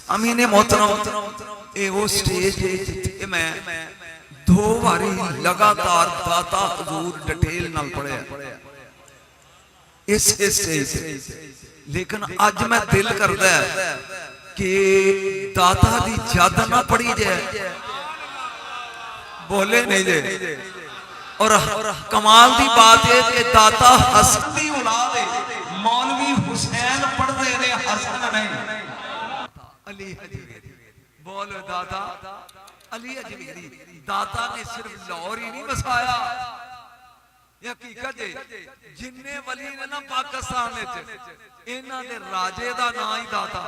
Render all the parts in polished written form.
अमीने मोहतरम ये वो स्टेज है मैं दो बारी लगातार दाता हजूर डिटेल नाल पढ़िया इस स्टेज लेकिन अज मैं दिल करदा है कि दाता दी ज्यादा ना पढ़ी जाए बोले नहीं जे और कमाल की बात है कि दाता हसन दी औलाद है मौलवी हुसैन पढ़ते ने हसन नहीं अली अजमेरी बोल दाता अली अजमेरी दाता ने सिर्फ लाहौर ही नहीं बसाया हकीकत है जिन्ने वली ने ना पाकिस्तान इन्हां दे राजे दा नाम ही दाता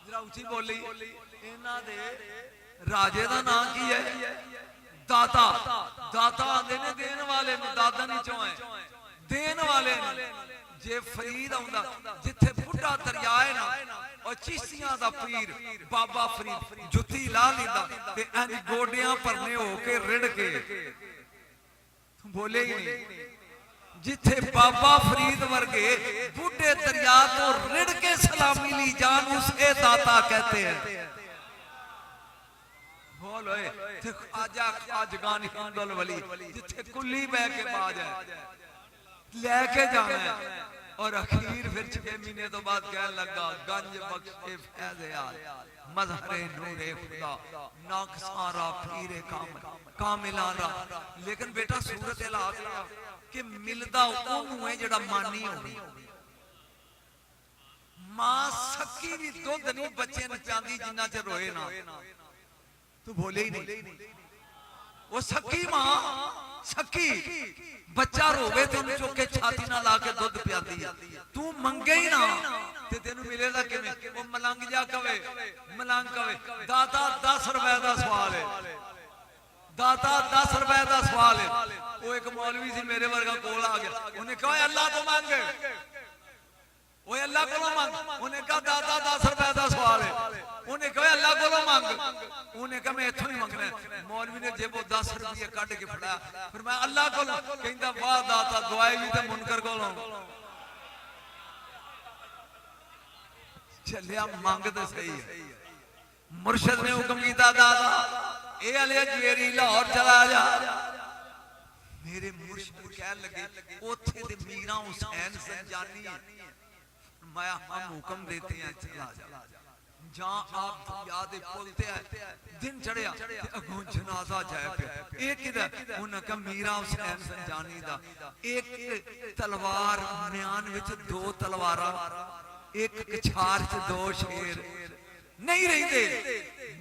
जरा उची बोली इन्हां दे राजे दा नाम की है दाता दाता आंदे ने देन वाले ने दादा नहीं चो है देन वाले ने जे फरीद आउंदा जिथे बुढ़ा दरिया है ना और चिश्तियां दा पीर बाबा फरीद जुत्ती ला लेंदा ते इंज गोडियां भरने होके रिड़ के बोले ही नहीं जिथे बाबा फरीद वर्गे बुढ़े दरिया तो रिड़ के सलामी ली जान उसे दाता कहते हैं बोल ओए खाजा खाजगान हिंदुल वली जिथे कुल्ली बह के बाज है लेके जाना है और अखीर फिर 6 महीने तो बाद कह लगा गंज बख्शे फैज़ यार मज़हरे नूरे खुदा नाकसारा पीरे कामिलाना लेकिन बेटा सूरत इलाज कि मिलदा ओनू है जेड़ा मानी होगी मां सकी भी दुध नहीं बच्चे न चांदी जिन्ना च रोए ना तू बोले ही नहीं वो सकी मां सकी बच्चा रोवे तो चुक के छाती ना ला के दुध पियाती है तू मंगे ही ना ते तेनू मिलेगा किवें वो मलंग जा कवे मलंग कवे दाता 10 रुपए दा सवाल है दाता 10 रुपए दा सवाल है वो एक मौलवी सी मेरे वर्गा कोल आ गया उन्हें कहा अल्लाह तो मांग ओए अल्लाह को मांग उन्हें कहा दाता 10 रुपए दा सवाल है उन्हें कहा अल्लाह को मांग उन्हें कहा मैं इथों ही मांगना है मौलवी ने जेबो 10 रुपये कट के फड़ाया फिर मैं अल्लाह को कहंदा वाह दाता दुआई भी ते मुनकर को चलिया मांग ते सही है मुर्शिद ने हुक्म कीता दाता ए अली अजमेरी लाहौर चला जा मेरे मुर्शिद कहन लगे ओथे ते मीरा हुसैन संजानी है मैं हम हुक्म देते हैं चला जा जहां आप याद बोलते हैं दिन चढ़िया अगों जनाजा जाए पे एक किदा उन्हें कहा मीरा हुसैन संजानी दा एक तलवार म्यान विच 2 तलवारां एक कछार च 2 शेर नहीं रहिंदे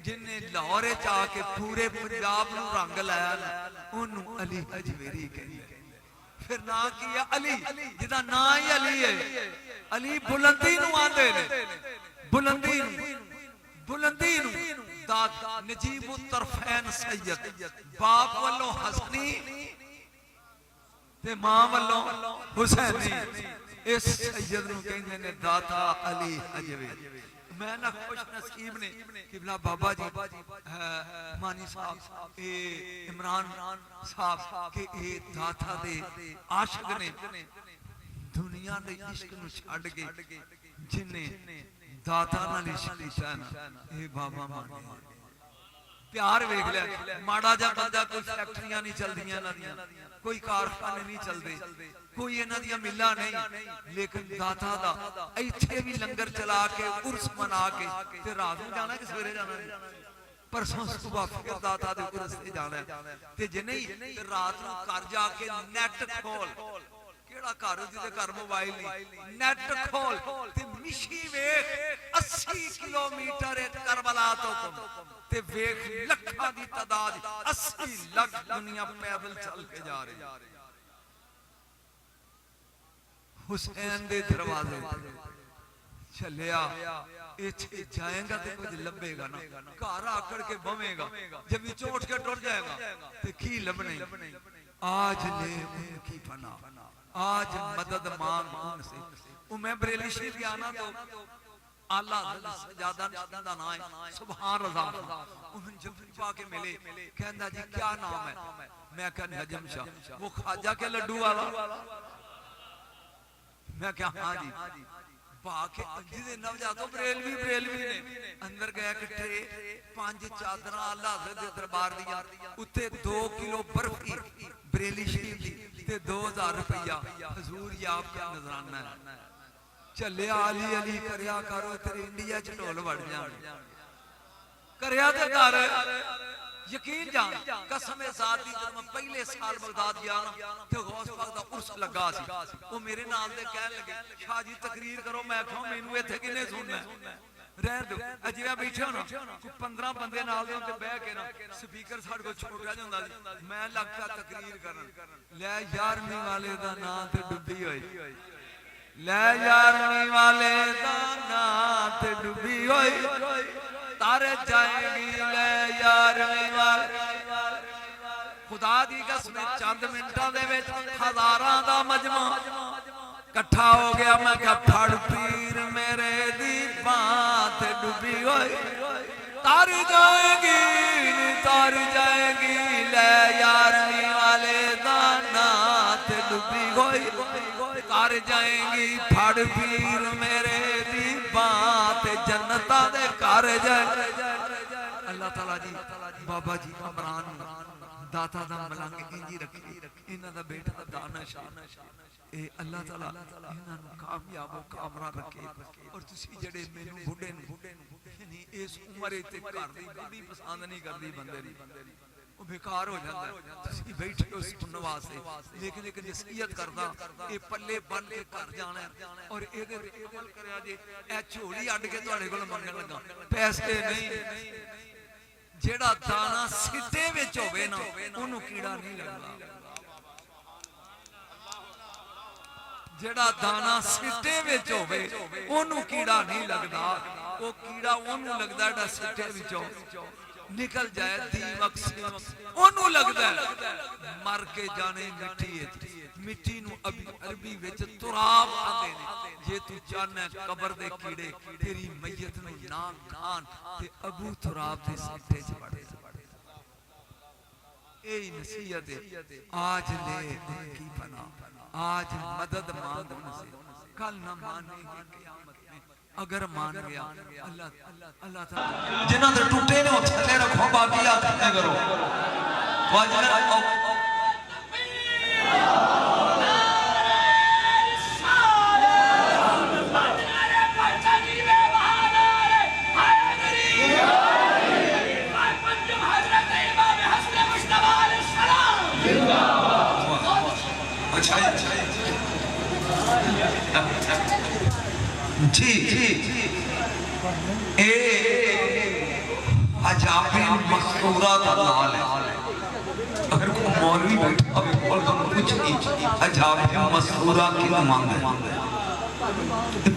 जिन्ने लाहौर च आके पूरे पंजाब नूं रंग लाया ना ओनू अली अजमेरी कहंदे फिर ना किया अली जिदा ना ही अली है अली बुलंदी नूं आंदे ने बुलंदी दाता नजीबुत तरफैन सैयद बाप वालों हसनी ते मां वालों हुसैनी इस सैयद नूं कहंदे ने दाता अली अजमेरी मैं ना खुश नसीब ने किबला बाबा जी मानी साहब ए इमरान साहब के ए दाता दे आशिक ने दुनिया दे इश्क नूं छड्ड के जिन्ने दाता नाल इश्क कीता ना ए बाबा माने प्यार वेख लिया माड़ा जा बंदा कोई फैक्ट्रियां नहीं चलदियां ना दियां कोई कारखाने नहीं चलदे कोई इन्हां दियां मिल्लां नहीं लेकिन दाता दा इत्थे भी लंगर चला के उर्स मना के ते रात नूं जाना कि सवेरे जाना परसों सुबह फिर दाता दे उर्स ते जाना ते जे नहीं रात नूं घर जाके नेट खोल केड़ा घर जिदे घर मोबाइल नहीं नेट खोल ते मिशी वेख 80 किलोमीटर करबला तो ते वेख लाखां दी तादाद 80 लाख दुनिया पैदल चल के जा रही हुसैन दे दरवाजे चलिया इथे जाएगा तो कुछ लभेगा ना घर आकर के बवेगा जब चोट के टुट जाएगा तो की लभने आज ले उनकी पना आज मदद मांग उनसे वो मैं बरेली शरीफ आना तो आला सजादा दा नाम है सुभान रज़ा उन्हें जब पाके मिले कहंदा जी क्या नाम है मैं कहा नजम शाह वो खाजा के लड्डू वाला मैं क्या हाँ जी पाके जिहदे नवजातो बरेलवी ने अंदर गए किट्ठे 5 चादर आला हज़रत दे दरबार दियां उत्ते 2 किलो बर्फी बरेली शरीफ दी ते 2000 रुपया हजूर ये आपका नजराना है। चलिया अली अली करया करो तेरे इंडिया च ढोल वड़ जाण करया ते कर यकीन जान कसम ज़ात दी जब मैं पहले साल बगदाद गया ना ते गौस पाक दा उर्स लगा सी वो मेरे नाल दे कहन लगे शाह जी तकरीर करो मैं आखा मैनू इत्थे किने सुनना रह दो अजिया बैठे हो ना कोई 15 बंदे नाल दे ते बैठ के ना स्पीकर साडे को छोटा जिहा हुंदा सी मैं लगता तकरीर करन ले 11वीं वाले दा नाम ते डुब्बी होई ले 11वीं वाले दा नाम ते डुब्बी होई तार जाएगी ले 11वीं वाले खुदा दी कसम चंद मिनटां दे विच हज़ारां दा मजमा इकट्ठा हो गया। मैं क्या फड़ पीर मेरे दी बात डुबी होई तार जाएगी ले 11वीं वाले दा नात डुबी होई तार जाएगी फड़ पीर मेरे दी बात जन्नता दे घर जाए। अल्लाह ताला जी बाबा जी इमरान दाता दा मलंग इंजी रखे इन्हां दा बेटा दा दाना शाह ए अल्लाह ताला इन्हां नु कामयाब हो कामरा रखे और तुसी जेड़े मेनू बुढ़े यानी इस उम्र ते घर दी बुढ़ी पसंद नहीं करदी बंदे दी वो बेकार हो जाता है तुसी बैठे हो सुनने वास्ते लेकिन एक नसीहत करदा ए पल्ले बन के घर जाना और एदे ते अमल करया जे ए झोली अड्ड के तुहाडे कोल मंगण लगा पैसे नहीं जेड़ा दाना सिੱਟੇ विच होवे ना ओनू कीड़ा नहीं लगदा जेड़ा दाना सिੱਟੇ विच होवे ओनू कीड़ा नहीं लगदा ओ कीड़ा ओनू लगदा जेड़ा सिੱਟੇ विचों निकल जाए दीमक से ओनू लगदा मर के जाने मिट्टी नू अरबी विच तुराब आंदे ने जे तू चाहना कब्र दे कीड़े तेरी मैयत नू ना खान ते अबू तुराब दे सिੱਟੇ च वड़े ए नसीहत है आज ले की पना आज मदद मांग उनसे कल ना मानेगी क़यामत में अगर मान गया अल्लाह अल्लाह ताला जिन्हां दे टूटे ने थल्ले रखो बाकी हाथ न करो जी ए अजाबे मस्तूरा दा नाल है अगर कोई मौलवी बैठा होवे कोल तो कुछ नहीं अजाबे मस्तूरा की मांग है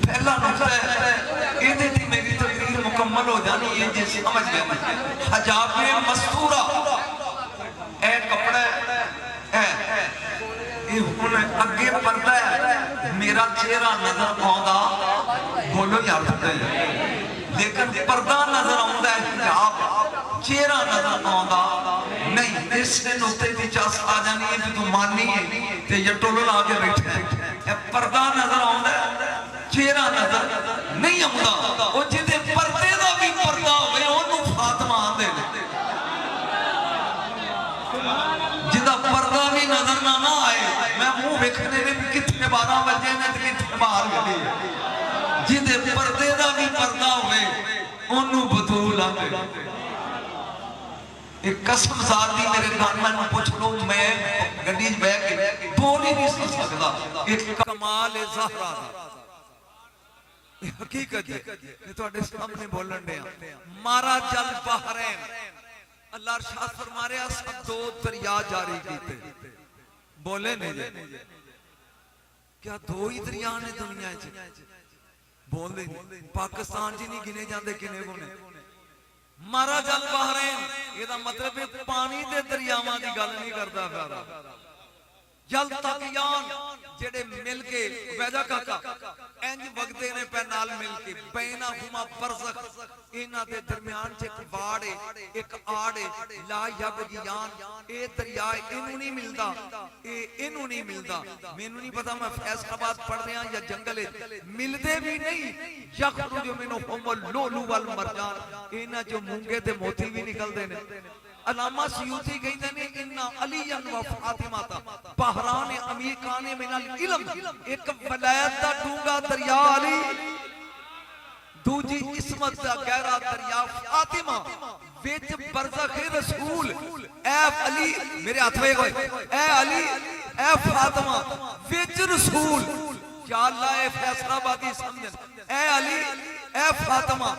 पहला नुक्ता है एदे दी मेरी तकरीर मुकम्मल हो जानी है जे समझ गए अजाबे मस्तूरा ए कपड़ा है ये हुन अगे पर्दा है मेरा चेहरा नजर आंदा बोलो यार लेकिन पर्दा नजर आंदा है हिजाब चेहरा नजर आंदा नहीं इस दिन उत्ते दी चस आ जानी है कि तू मानी है ते ये टोलो ला के बैठा है पर्दा नजर आंदा चेहरा नजर नहीं आंदा ओ जिदे पर्दे दा भी पर्दा होवे ओनू फातिमा आंदे ने जिदा पर्दा भी नजर ना आए मैं मुंह वेखने ने भी कितने 12 बजे ने ते कितने बाहर गए जिदे पर्दे दा भी पर्दा होवे ओनू बतूल आंदे एक कसम ज़ात दी मेरे गाना नु पूछ लो मैं गड्डी च बैठ के बोल ही नहीं सकदा एक कमाल है ज़हरा दा ये हकीकत है ये ਤੁਹਾਡੇ सामने बोलन दे मारा जल बहरैन अल्लाह इरशाद फरमा रहा सब 2 दरिया जारी कीते बोले ने क्या 2 ही दरिया ने दुनिया च बोल दे पाकिस्तान च नहीं गिने जाते किने कोने मारा जल बहरैन ਇਹਦਾ मतलब है पानी दे दरियावां दी गल नहीं करदा फिर जल तक यान जेड़े मिल के वैदा काका इंज वगदे ने पै नाल मिल के बैना हुमा बरज़ख इना दे दरमियान च एक वाड़ है एक आड़ है ला यबगी यान ए दरिया इनू नहीं मिलदा इनू नहीं मिलदा मेनू नहीं पता मैं फैसलाबाद पढ़ रहा या जंगल मिलदे भी नहीं यखरुजु मिनो हुमल लोलू वल मरजान इना जो मूंगे ते मोती भी निकलदे ने अलामा सयूती कहते ने इन्ना अलीयन व फातिमा ता बहरान अमीर काने मिनल इल्म एक वलायत दा डूंगा दरिया अली दूजी इस्मत दा गहरा दरिया फातिमा विच बरज़ख रसूल ए अली मेरे हाथ में कोई ए अली ए फातिमा विच रसूल क्या अल्लाह ए फैसलाबादी समझ ए अली ए फातिमा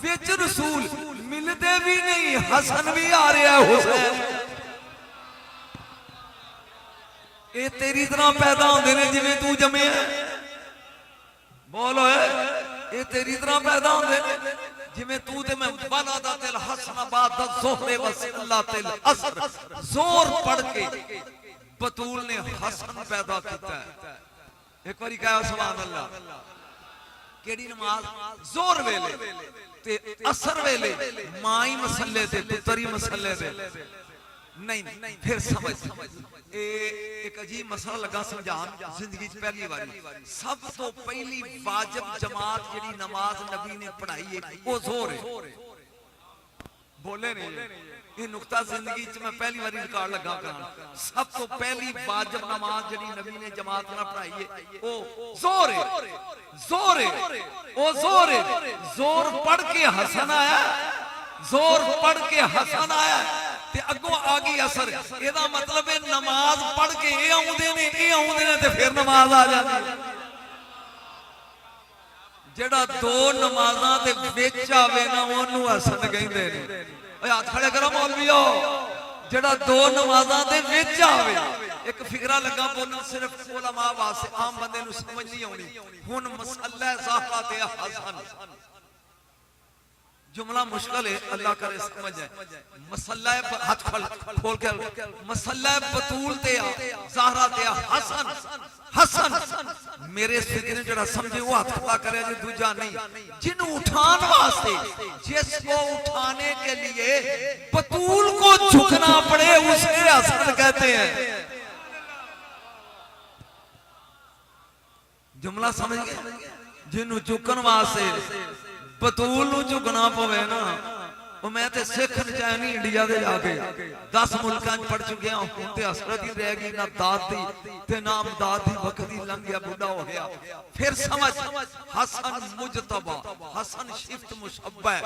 विच रसूल मिलते भी नहीं हसन भी आ रहा है हुसैन ये तेरी तरह पैदा होंदे ने जिवें तू जमे बोलो ये तेरी तरह पैदा होंदे ने जिवें तू ते मैं वाला दा दिल हसनाबाद दा ज़ोहरे वसल्ला तिल असर जोर पढ़ के बतूल ने हसन पैदा किया एक बारी कहा सुभान अल्लाह केड़ी नमाज जोर वेले ते असर वेले माई मसले ते पुतरी मसले ते नहीं फिर समझ एक अजीब मसला लगा समझान जिंदगी च पहली बारी सब तो पहली वाजिब जमात जेड़ी नमाज नबी ने पढ़ाई है वो जोर है बोले नहीं ये नुक्ता जिंदगी च मैं पहली बारी रिकॉर्ड लगा करां सब तो पहली वाजिब नमाज जेड़ी नबी ने जमात ना पढ़ाई है वो जोर है जोर है ओ जोर है जोर पढ़ के हसन आया जोर पढ़ के हसन आया ते अगों आ गई असर एदा मतलब है नमाज पढ़ के ये आउंदे ने ते फिर नमाज आ जाती है जेड़ा दो नमाज़ां दे विच आवे ना ओनू हसन कहंदे ने ओए हाथ खड़े करो मौलवियो जेड़ा दो नमाज़ां दे विच आवे एक फिकरा लगा बोलना सिर्फ उलमा वास्ते आम बंदे नु समझ नहीं आउनी हुन मसला ज़हरा ते हसन जुमला मुश्किल है अल्लाह करे समझ जाए मसला हाथ खोल के मसला बतूल ते ज़हरा ते हसन हसन मेरे फिक्र जड़ा समझे वो हाथ खड़ा करे जो दूजा नहीं जिन उठान वास्ते जिसको उठाने के लिए बतूल को झुकना पड़े उसे हसन कहते हैं जुमला समझ गए जिन झुकन वास्ते बतूल नु झुकना पवे ना वो मैं ते सिखन चाहे नहीं इंडिया दे जाके 10 मुल्कां पढ़ चुके हूं हुन ते हसरत ही रह गई ना दाद दी ते ना अमदाद दी वक्त ही लंघ गया बुढ़ा हो गया फिर समझ हसन मुजतबा हसन शिफ्त मुशब्बह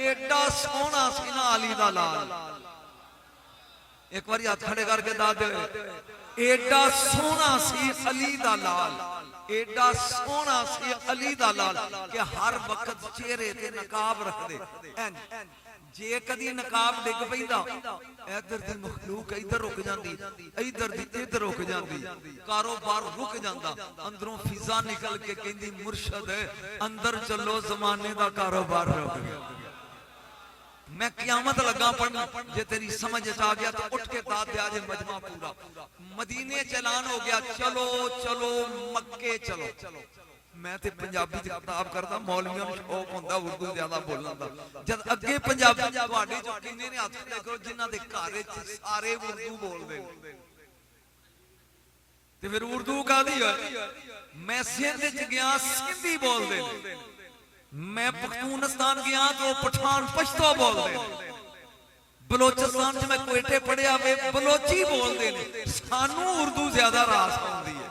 एडा सोहना सी ना अली दा लाल एक बार हाथ खड़े करके दाद दे एडा सोहना सी अली दा लाल एडा सोहना सी अली दा लाल कि हर वक्त चेहरे ते नकाब रख दे जे कदी नकाब डिग पैंदा इधर दी मखलूक इधर रुक जांदी इधर दी इधर रुक जांदी कारोबार रुक जांदा अंदरों फिजा निकल के कहंदी मुर्शद अंदर चलो जमाने दा कारोबार रुक गया मैं क़यामत लगा पढ़ना जे तेरी समझ आ गया तो उठ के दाद दे आज मजमा पूरा मदीने चलान हो गया चलो चलो मक्के चलो मैं ते पंजाबी च किताब करदा मौलवियों नु शौक हुंदा उर्दू ज्यादा बोलण दा जद अगे पंजाबी तुहाडे चो किन्ने ने हाथ खड़े करो जिन्हां दे घर च सारे उर्दू बोलदे ते फिर उर्दू कादी होई मैं सिंध च गया सिंधी बोलदे ने मैं पख्तूनस्तान गया तो पठान पश्तो बोलदे बलोचिस्तान च मैं कोयटे पढ़िया वे बलोची बोलदे ने सानू उर्दू ज्यादा रास आउंदी है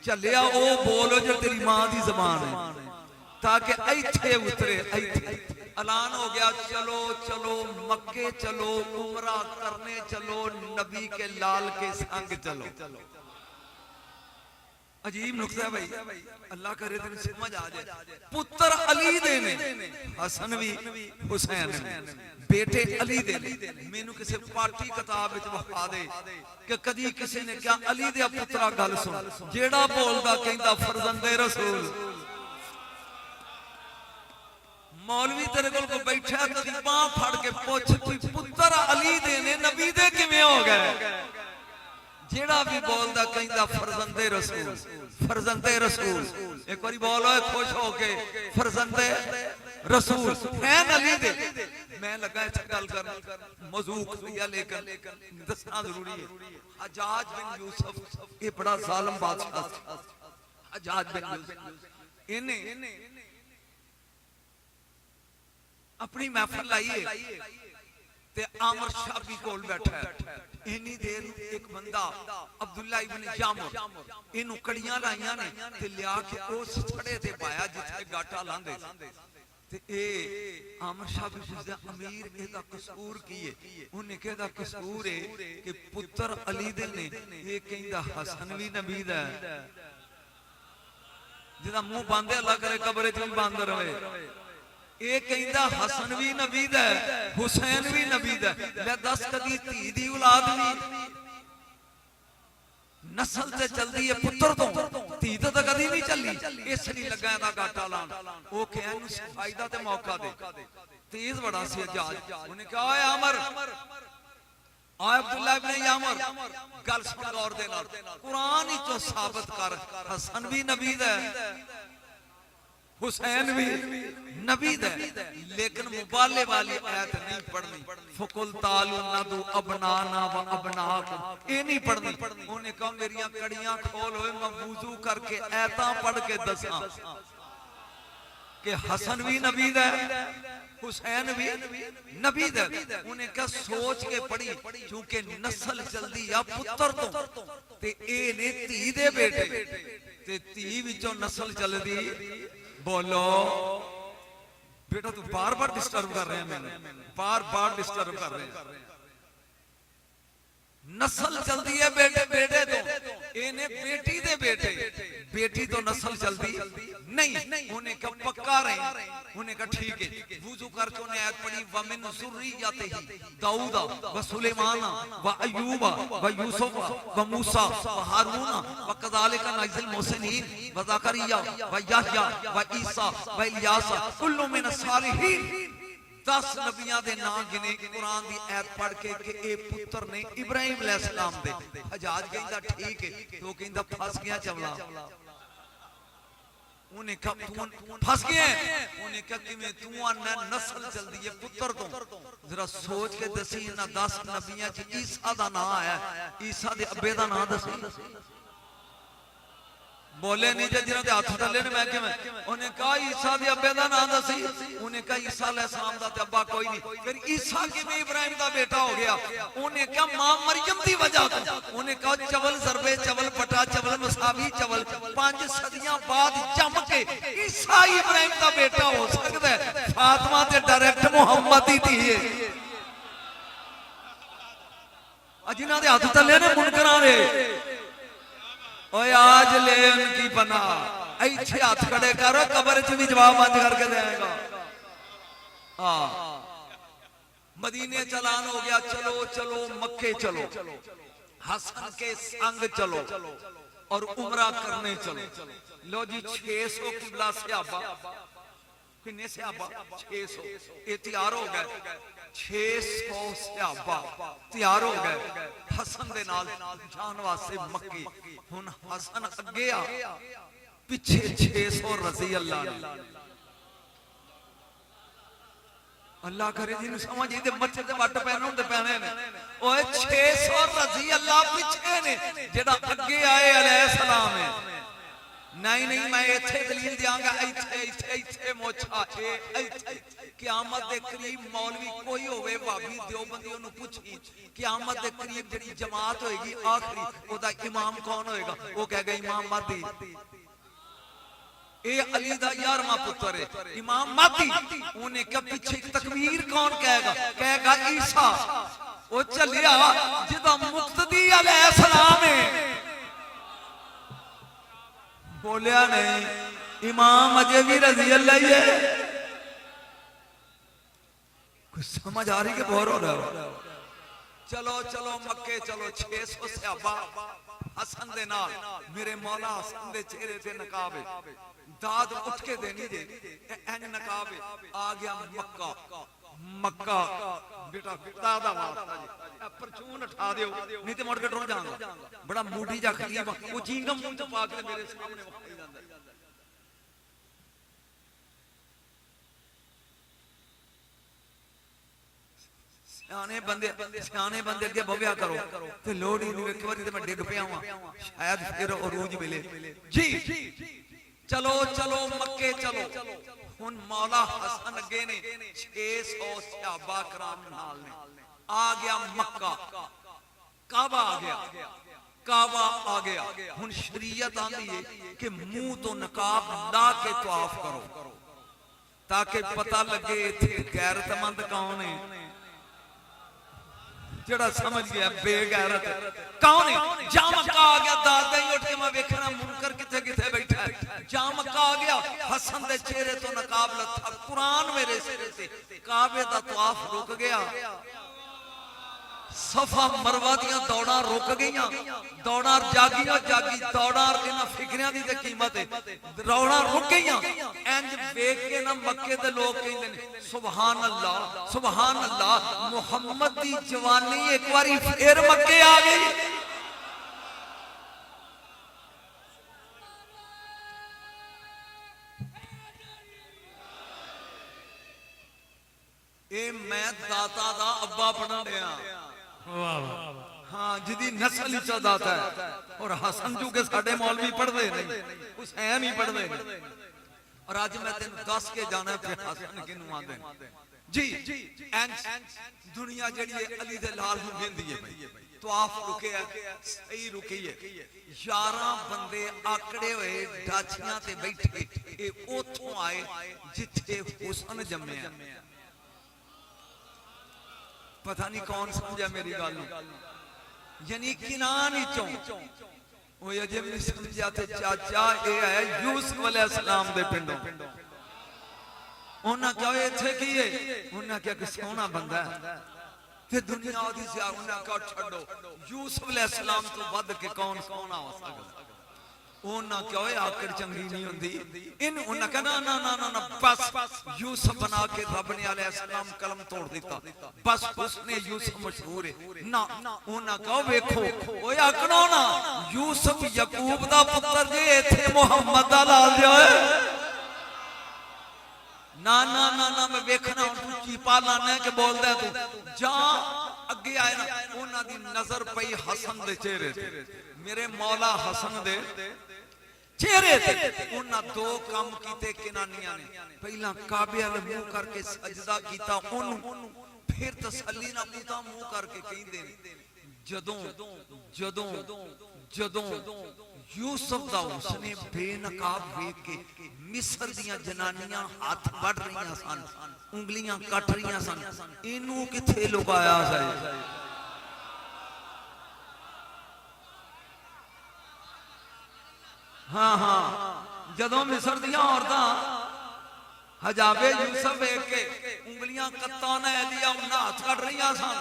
चलिया ओ बोलो जो तेरी मां दी ज़बान है ताकि ऐथे उतरे ऐथे ऐलान हो गया चलो चलो मक्के चलो उमरा करने चलो नबी के लाल के संग चलो अजीब नुक्ता है भाई अल्लाह करे तेन समझ आ जाए पुत्र अली दे ने हसन भी हुसैन बेटे अली दे मैनू किसी पार्टी किताब विच वखा दे कि कदी किसी ने क्या अली दे पुत्रा गल सुन जेड़ा बोलदा कहंदा फरजंदे रसूल मौलवी तेरे कोल बैठा कदी बांह फड़ के पूछ कोई पुत्र अली दे ने नबी दे किवें हो गए जेड़ा भी बोलदा कहंदा फरजंदे रसूल, फरजंदे रसूल। एक बारी बोलो खुश होके फरजंदे रसूल फैन अली दे। मैं लगा इस गल कर मौजूक दिया लेकिन दसना जरूरी है। हजाज बिन यूसुफ ये बड़ा जालिम बादशाह। हजाज बिन यूसुफ इन्हें अपनी महफिल लाई है ते आमर शाह भी कोल बैठा है। इन्नी देर एक बंदा अब्दुल्ला इब्न जामुर इनू कड़ियां लाइयां ने ते लिया के उस छड़े ते पाया जिथे गाटा लांदे ते ए आमर शाह भी पुछदा अमीर एदा कसूर की है? उन्हें कहदा कसूर है कि पुत्र अली दे ने ये कहंदा हसन भी नबी दा है। जिदा मुंह बंद अल्लाह करे कब्र च भी बंद रहे। ये कहंदा हसन भी नबी दा है, हुसैन भी नबी दा है। ले दस कदी धी दी औलाद भी नस्ल से चलदी है पुत्र तो, धी तो कदी नहीं चली। इस नहीं लगा इहदा गाटा लाण। ओ कहन सफाई दा ते मौका दे। तेज बड़ा सी हजाज। उन्हें कहा ओए अमर आए अब्दुल्ला इब्न यामर गल सुन गौर दे नाल। कुरान ही तो साबित कर हसन भी नबी दा है, हुसैन भी नबी दा, लेकिन मुबाले वाली आयत नहीं पढ़नी। फकुल तालु नदु अबनाना व अबनाकुम ये नहीं पढ़नी। उन्हें कहा मेरियां कड़ियां खोल होए मैं वुजू करके आयतां पढ़ के दसां कि हसन भी नबी दा हुसैन भी नबी दा। उन्हें कहा सोच के पढ़ी क्योंकि नस्ल चलदी आ पुत्र तो ते ए ने धी दे बेटे ते धी विचों नस्ल चलदी। बोलो बेटा तू बार बार डिस्टर्ब कर रहे हैं, मैंने बार बार डिस्टर्ब कर रहे हैं। नस्ल चलती है बेटे बेटे तो इन्हें बेटी दे बेटे बेटी तो नस्ल चलती नहीं। उन्हें कहा पक्का रहे। उन्हें कहा ठीक है। वुजू करके उन्हें आयत पढ़ी वमिन ज़ुर्रियतिही दाऊदा व सुलेमाना व अय्यूबा व यूसुफा व मूसा व हारूना व कज़ालिका नज़िल मुहसिनीन व ज़करिया व यहया व ईसा व इलियासा कुल्लु मिनस सालिहीन। 10 नबियां दे नाम गिने कुरान दी आयत पढ़ के कि ए पुत्र ने इब्राहिम अलैहिस्सलाम दे। हजाज कहंदा ठीक है तो कहंदा फस गया चवला। उन्हें कहा तू फस गया। उन्हें कहा कि मैं तू आना नस्ल चलदी है पुत्र तो जरा सोच के दसी। इन्हां 10 नबियां च ईसा दा नाम आया, ईसा दे अब्बे दा नाम दसी। बोले नहीं जे जिन्हां दे हाथ थल्ले ने मैं किवें। उन्हें कहा ईसा दे अब्बे दा नाम दसी। उन्हें कहा ईसा अलैहिस्सलाम दा ते अब्बा कोई नहीं। फिर ईसा किवें इब्राहिम दा बेटा हो गया? उन्हें कहा मां मरियम दी वजह तो। उन्हें कहा चवल ज़रबे चवल पटा चवल मसावी चवल 5 सदियां बाद जम के ईसा इब्राहिम दा बेटा हो सकदा है। फातिमा ते डायरेक्ट मुहम्मद दी थी है। जिन्हां दे हाथ थल्ले ने मुनकरां दे ओए आज ले उनकी बना ऐसे हाथ खड़े करो कब्र च भी जवाब बंद करके देगा। हाँ मदीने चलान हो गया। चलो चलो मक्के चलो हसन के संग चलो और उमरा करने चलो। लो जी 600 किबला सहाबा किन्ने सहाबा 600 ये तैयार हो गए। 600 सहाबा तैयार हो गए हसन दे नाल जान वास्ते मक्के। हुन हसन अगे आ पिछे 600 रजी अल्लाह ने। अल्लाह करे जी समझ इहदे मथे ते वट पैने हुंदे पैने ने। ओए 600 रजी अल्लाह पिछे ने जेड़ा अगे आए अलैहिस्सलाम है। नहीं नहीं मैं इत्थे दलील देंगा इत्थे इत्थे इत्थे मोछा इत्थे क़यामत दे करीब मौलवी कोई होवे भाभी देवबंदी ओनु पुछी क़यामत दे करीब जेड़ी जमात होएगी आखिरी ओदा इमाम कौन होएगा? वो कहेगा इमाम महदी। ए अली दा 11वां पुत्र है इमाम महदी। उन्हें कहा पीछे तकबीर कौन कहेगा? कहेगा ईसा। ओ चलिया जिदा मुक्तदी अलैहिस्सलाम है। बोलिया नहीं इमाम अजे भी रजी अल्लाह ही है। कुछ समझ आ रही कि बोर हो रहा हो? चलो चलो मक्के चलो 600 सहाबा हसन दे नाल। मेरे मौला हसन दे चेहरे ते नकाब है दाद उठ के देनी दे एन नकाब आ गया मक्का। मक्का बेटा खुदा दा वास्ता जी परचून उठा दियो नहीं ते मुड़ के डर जाऊंगा। बड़ा मूडी जा खलीम वो चींगम मुंह च पा के मेरे सामने वखाई जांदा है। सियाने बंदे अगे बव्या करो ते लोड़ ही नहीं। एक बारी ते मैं डिग पिया हां शायद फिर उरूज मिले जी। चलो चलो मक्के चलो। हुन मौला हसन अगे ने 600 सहाबा कराम नाल ने आ गया मक्का काबा आ गया काबा आ गया। हुन शरीयत आंदी है कि मुंह तो नकाब ला के तवाफ करो ताकि पता लगे इथे गैरतमंद कौन है। जड़ा समझ गया बेगैरत कौन है। जा मक्का आ गया दादा ही उठ के मैं देखना मुनकर किथे किथे बैठा है। जा मक्का आ गया हसन दे चेहरे तो नकाब लथा कुरान मेरे सिर से काबे दा तवाफ रुक गया। सफा मरवा दियां दौड़ा रुक गईयां। दौड़ा जागियां जागी दौड़ा इन्हां फिक्रियां दी ते कीमत है दौड़ा रुक गईयां। इंज वेख के ना मक्के दे लोग कहंदे ने सुभान अल्लाह मुहम्मद दी जवानी एक बारी फिर मक्के आ गई। ए मैं दाता दा अब्बा पढ़न दिया हाँ जिदी नस्ल च दाता है। और हसन जू के साडे मौलवी पढ़दे नहीं हुसैन ही पढ़दे नहीं। और आज मैं तेन दस के जाना पे हसन किनू आंदे जी। दुनिया जेड़ी अली दे लाल नूं वेंदी है तवाफ रुके सही रुकी है। 11 बंदे आकड़े हुए डाचियां ते बैठे ए ओथों आए जिथे हुसन जम्मिया। पता नहीं कौन समझा मेरी गल यानी किनान चो वो अजे भी नहीं समझा ते चाचा ये है यूसुफ अलैहिस्सलाम दे पिंडों। उन्हें कहा इत्थे की है उन्हें क्या कि सोहना बंदा है ते दुनिया ओदी सी उन्हें कहा छड्डो यूसुफ अलैहिस्सलाम तो वध के कौन सोहना हो सकदा। उन्हें क्या आकड़ चंगी नहीं होंदी इन उन्हें कहा ना ना ना ना बस यूसुफ बना के रब ने अलैहिस्सलाम कलम तोड़ दिता बस उसने यूसुफ मशहूर है ना। उन्हें कहा वेखो ओए आकड़ो ना यूसुफ याकूब दा पुत्र जे इथे मुहम्मद दा लाल जाए ना ना ना ना मैं वेखना तू चीपा लाना के बोलदा तू जा अगे आए ना। उन्हां दी नजर पई हसन दे चेहरे ते मेरे मौला हसन दे चेहरे ते उन्हां दो काम कीते किनानियां ने पहला काबे वाले मुंह करके सजदा कीता ओनू फिर तसल्ली ना कीता मुंह करके कहंदे ने जदों जदों जदों यूसुफ दा उसने बेनकाब वेख के मिस्र दियां जनानियां हाथ बढ़ रही सन उंगलियां कट रही सन इनू किथे लुकाया सी। हाँ हाँ जदों मिस्र दियां औरतां हजाबे यूसुफ वेख के उंगलियां कत्तां ने लिया हाथ कट रही सन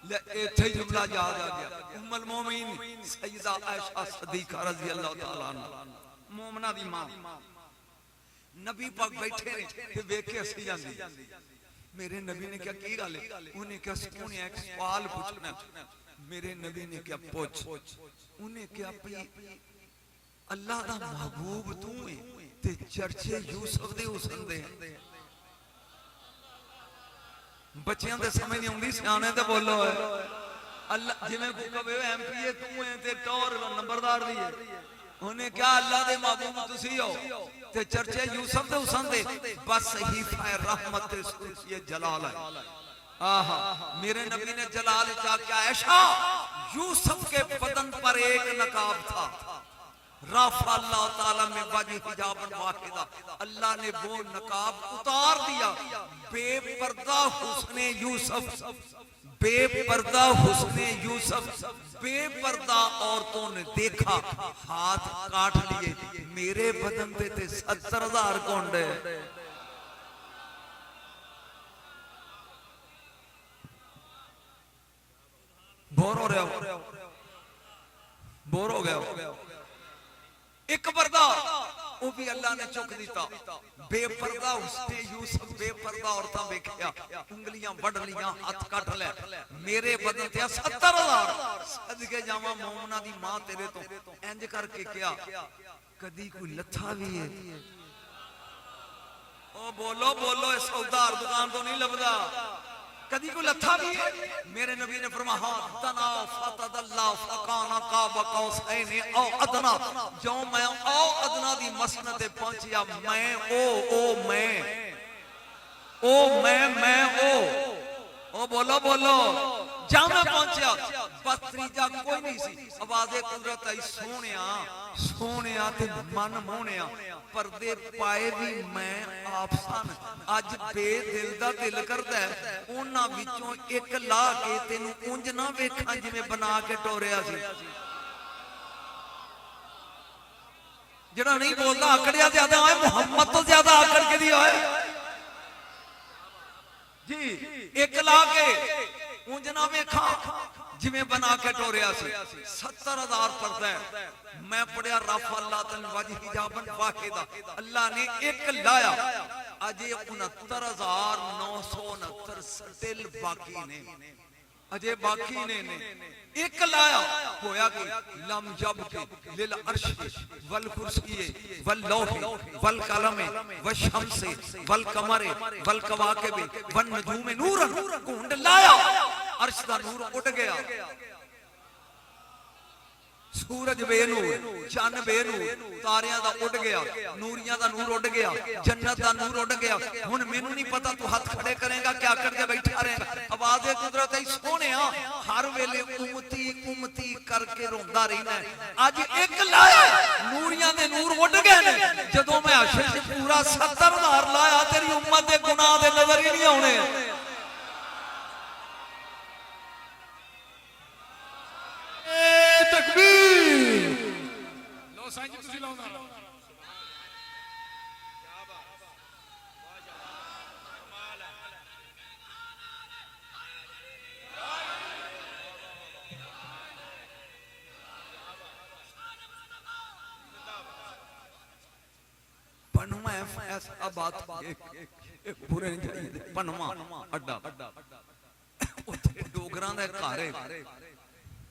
इत्थे जुमला याद आ गया उम्मुल मोमिन सैयदा आयशा सिद्दीका रज़ी अल्लाह तआला अन्हा मोमना दी मां नबी पाक बैठे ने ते वेख के हंसी जांदी। मेरे नबी ने क्या की गल है उन्हें क्या सुने एक सवाल पूछना। मेरे नबी ने क्या पूछ उन्हें क्या पई अल्लाह दा महबूब तू है ते चर्चे यूसुफ दे हुसन दे बच्चियां दे समझ नहीं आउंदी सियाने ते बोलो अल्लाह जिवें को कहे एमपीए तू है ते टौर नंबरदार दी है उन्हें क्या अल्लाह दे महबूब तुसी हो ते चर्चे यूसुफ दे हुसन दे बस सहीफा रहमत सुल्तान जलाल है। आहा मेरे नबी ने जलाल चा क्या ऐशा यूसुफ के बदन पर एक नकाब था राफा अल्लाह ताला में वाजी हिजाबन वाहिदा अल्लाह ने वो नकाब उतार दिया। बेपर्दा हुस्ने यूसुफ बेपर्दा हुस्ने यूसुफ बेपर्दा औरतों ने देखा हाथ काट लिए। मेरे बदन पे थे 70,000 कोंडे बोर हो रहे हो बोर हो गया एक पर्दा वो भी अल्लाह ने चुक दिता। बेपर्दा उसने यूसुफ बेपर्दा औरतां वेखिया, उंगलियां वढ़ लियां, हाथ कट ले। मेरे बदन ते 70,000 सदके जावां मोमना दी मां तेरे तो। इंज करके क्या कदी कोई लथा भी है? ओ बोलो बोलो, इस उधार दुकान तो नहीं लभदा। कदी कोई लथा भी है? मेरे नबी ने फरमाया तना फतदल्ला फकाना का बकौसैन औ अदना। जो मैं औ अदना दी मसनद पे पहुंचिया, मैं मैं ओ बोलो बोलो, जहां मैं पहुंचा बस त्रीजा कोई नहीं सी। आवाज़े कुदरत आई सोहणिया सोहणिया ते मन मोहणिया, पर्दे पाए भी मैं आप सन। अज बेदिल दा दिल करदा है उन्हां विचों एक ला के तेनू उंज ना वेखां जिवें बना के टोरिया सी। जेड़ा नहीं बोलदा आकड़िया ज्यादा है, मुहम्मद तो ज्यादा आकड़ के दिया है जी। एक ला के उंज ना वेखा जिवें बना के टोरिया सी। 70,000 पर्दा है। मैं पढ़िया रफ़अल्लाह तन वजह जाबन वाहिदा, अल्लाह ने एक लाया। अजे 69,969 स्टिल बाकी ने, अजे बाकी ने एक लाया। होया कि लम जब के लिल अर्श वल कुर्सी वल लौह वल कलम व शम्स वल कमर वल कवाकिब वन नजूम नूरन। कुंड लाया, अर्श दा नूर उड़ गया, सूरज बेनूर, चन्न बेनूर, तारियां दा उड़ गया, नूरियां दा नूर उड़ गया, जन्नत दा नूर उड़ गया। हुण मैनू नहीं पता तू हाथ खड़े करेगा क्या करके बैठा रहेगा। आवाज़े कुदरत आई सोहणिया हर वेले उम्मती उम्मती करके रोंदा रहना है। अज एक लाया, नूरियां दे नूर उड़ गए ने। जदों मैं हशर च पूरा 70,000 लाया, तेरी उम्मत दे गुनाह दे नजर ही नहीं आउणे।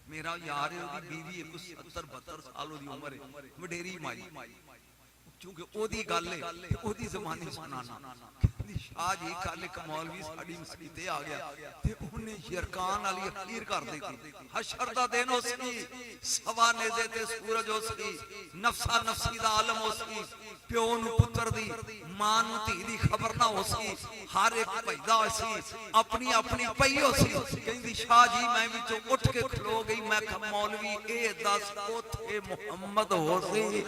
मेरा यार है, ओदी बीवी 70-72 साल ओदी उम्र है, वडेरी माई। क्योंकि ओदी गल है ओदी ज़बानी सुनाना। शाह जी कल एक मौलवी साडी मस्जिद आ गया ते उन्हें यरकान वाली अखीर कर दी। हशर दा दिन उसी सवा नेज़े ते सूरज उसी नफसा नफसी दा आलम उसी प्यो नू पुत्र दी मां नू धी दी खबर ना उसी हर एक भजदा उसी अपनी अपनी पई उसी। कहंदी शाह जी मैं विचों उठ के खलो गई, मैं कहा मौलवी ए दस ओथे मुहम्मद होसी।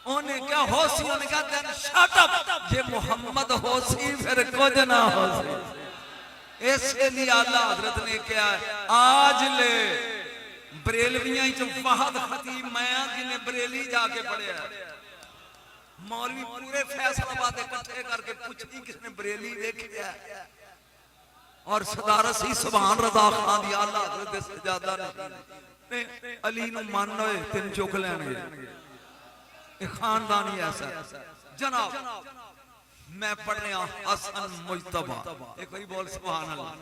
उन्हें क्या होसी, उन्हें क्या देन शट अप, ये मोहम्मद होसी फिर कुछ ना होसी। इसके लिए आला हजरत ने क्या आज ले बरेलवियां च फहद खतीब मैं जिन्हें बरेली जाके पढ़िया, मौलवी पूरे फैसलाबाद इकट्ठे करके पूछती किसने बरेली देखा और सदारत सी सुभान रज़ा खान दी आला हजरत से ज्यादा नहीं। अली नू मान होए तेन चुक लैणगे, खानदानी ऐसा। जनाब मैं पढ़ रहा हसन मुजतबा, एक बारी बोल सुभान अल्लाह।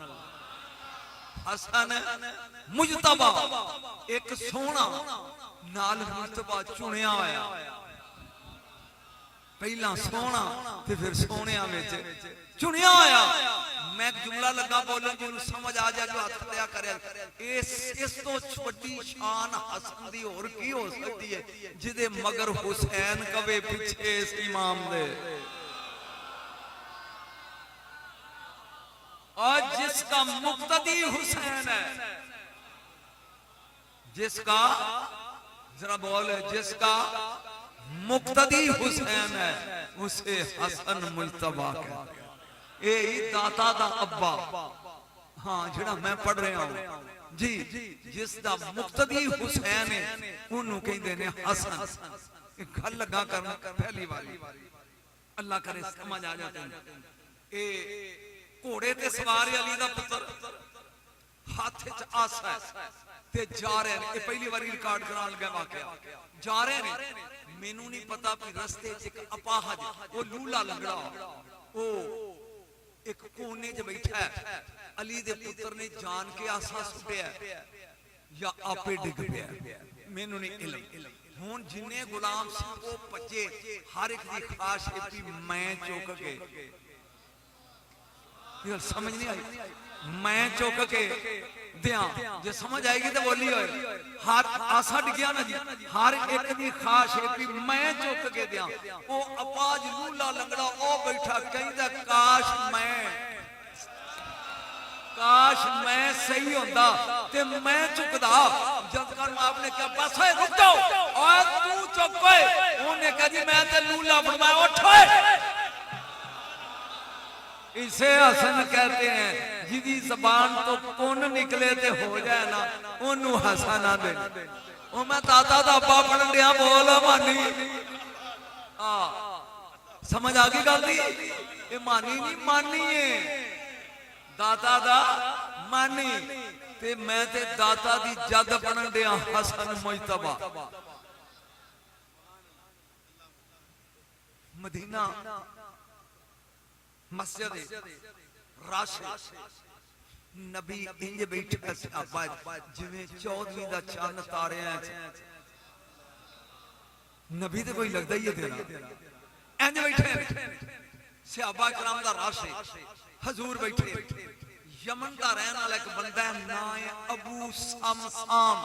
हसन मुजतबा एक सोहना नाल मुजतबा चुनिया होया, पहला सोहना ते फिर सोहणिया विच चुनिया होया। मैं जुमला लगा बोलन जिन्हों समझ आ जाए जो हाथ खड़िया करे। इस तो छोटी शान हसन दी होर की हो सकती है जिदे मगर हुसैन कवे पीछे इस इमाम दे। और जिसका मुक्तदी हुसैन है, जिसका जरा बोल है, जिसका मुक्तदी हुसैन है उसे हसन मुजतबा कहते हैं। ए दाता दा अब्बा, हाँ जिहड़ा मैं पढ़ रहा हूं जी, जिसदा मुक्तदी हुसैन है उन्होंने कहते ने हसन। गल लगा करना पहली वाली, अल्लाह करे समझ आ जाते हैं। ए घोड़े ते सवार अली दा पुत्र, हाथ च आसा है, ते जा रहे हैं, पहली बार रिकॉर्ड कराने लगा वाकया, जा रहे हैं, मैनू नहीं पता कि रस्ते च एक अपाहज वो लूला लंगड़ा वो एक कोने च बैठा है, अली दे पुत्र ने जान के आसा सुटिया या आपे डिग पिया, मैनू नहीं इल्म। हुण जिन्ने गुलाम सी वो भजे, हर एक दी खास है मैं चुक के, समझ नहीं आई, मैं चुक के दिया, जे समझ आएगी तो बोली होए, हर आसा डिगया ना जी, हर एक दी खास है कि मैं चुक के दिया। वो अपाज लूला लंगड़ा ओ बैठा कहंदा काश मैं सही होंदा ते मैं चुकदा। जद कर आपने कहा बस है रुक जाओ और तू चुप होए, उन्हें कहा जी मैं ते लूला बनवाया, उठ होए। इसे हसन कहते हैं, जिदी जबान तो पुन निकले ते हो जाए ना ओनू हसा ना दे। ओ मैं दादा दा अब्बा पढ़न दिया बोल मानी, समझ आ गई गल दी, ये मानी नहीं मानी है दाता दा मानी, ते मैं ते दाता दी जद पढ़न दिया हसन मुजतबा। मदीना मस्जिद रश, नबी इंज बैठा सहाबा जिवें 14वीं दा चंद तारियां च, नबी ते कोई लगदा ही है तेरा, इंज बैठे सहाबा कराम दा रश, हजूर बैठे। यमन का रहने वाला एक बंदा है, ना है अबू समसाम,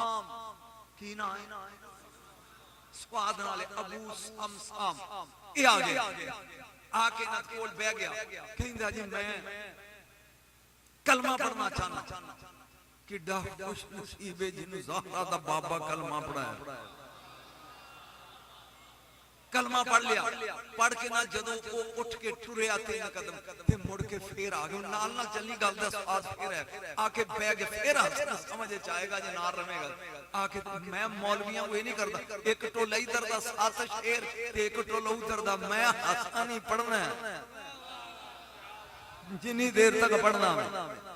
की ना है स्वाद नाले अबू समसाम, ये आ गया, आके ना कोल बह गया, कहंदा जी मैं कलमा पढ़ना चाहना। किड्डा खुश नसीब है जिन्होंने ज़हरा दा बाबा कलमा पढ़ाया, कलमा पढ़ लिया, पढ़ के ना जदों वो उठ के टुरे आते ना कदम ते मुड़ के फिर आ गए, नाल ना चली गल दा स्वाद फिर है, आके बह के फिर हंसना समझ आएगा जे नाल रवेगा। आके मैं मौलवियां वो नहीं करदा, एक टोला इधर दा 7 शेर ते एक टोला उधर दा, मैं हंसना नहीं पढ़ना है, जिन्नी देर तक पढ़ना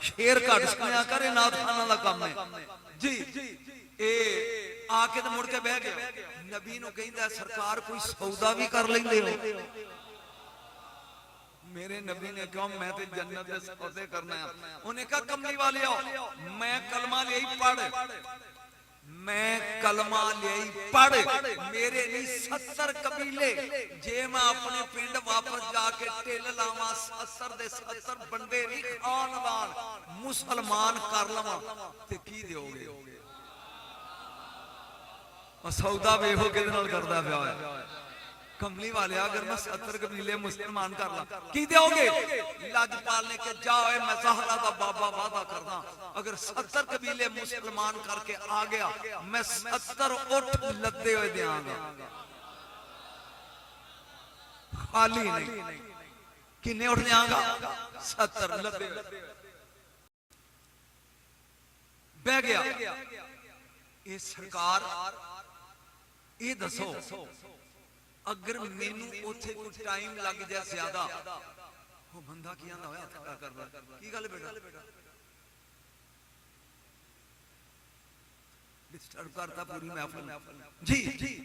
शेर घट सुनिया करे नाथ खाना दा काम है जी। ए आके तो मुड़ के बह गया, नबी नूं कहंदा सरकार कोई सौदा भी कर लेंदे हो। मेरे नबी ने कहा मैं तो जन्नत दे सौदे करना है। उन्हें कहा कमली वाले आओ, मैं कलमा ले पढ़, मैं कलमा ले पढ़, मेरे नहीं 70 कबीले, जे मैं अपने पिंड वापस जाके टिल लावा 70 दे 70 बंदे नहीं खानदान मुसलमान कर लवा ते की दोगे? सौदा वेखो किहदे नाल करदा पिया है कमली वाले, अगर मैं 70 कबीले मुसलमान कर ला की दोगे? लजपाल ने कहा जाओ मैं ज़हरा दा बाबा वादा करदा, अगर 70 कबीले मुसलमान करके आ गया मैं 70 उठ लदे हुए देंगा, खाली नहीं। किन्ने उठ देंगा? 70 लदे बह गया। ये सरकार ये दसो अगर मैनू उथे कुछ टाइम लग जाए ज्यादा, वो बंदा की आंदा होया थका करदा की गल बेटा डिस्टर्ब करता पूरी महफिल जी।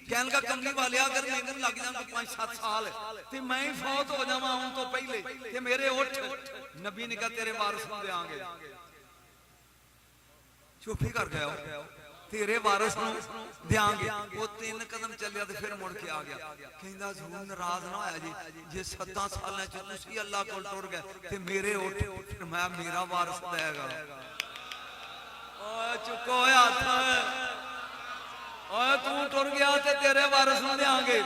कहन का कमली वाले अगर मैनू लग जाए 5-7 साल ते मैं ही फौत हो जावां आउण तो पहले ते मेरे उठ, नबी ने कहा तेरे वारिस नूं देंगे। चुप ही कर गया, तेरे वारिस नूं देंगे। वो 3 कदम चलिया ते फिर मुड़ के आ गया, कहंदा हुजूर नाराज ना होया जी, जे 7 सालां च तुसीं अल्लाह कोल टुर गए ते मेरे उठ, फिर मैं मेरा वारिस देगा। ओए चुको हथ, ओए तू टुर गया ते तेरे वारिस नूं देंगे,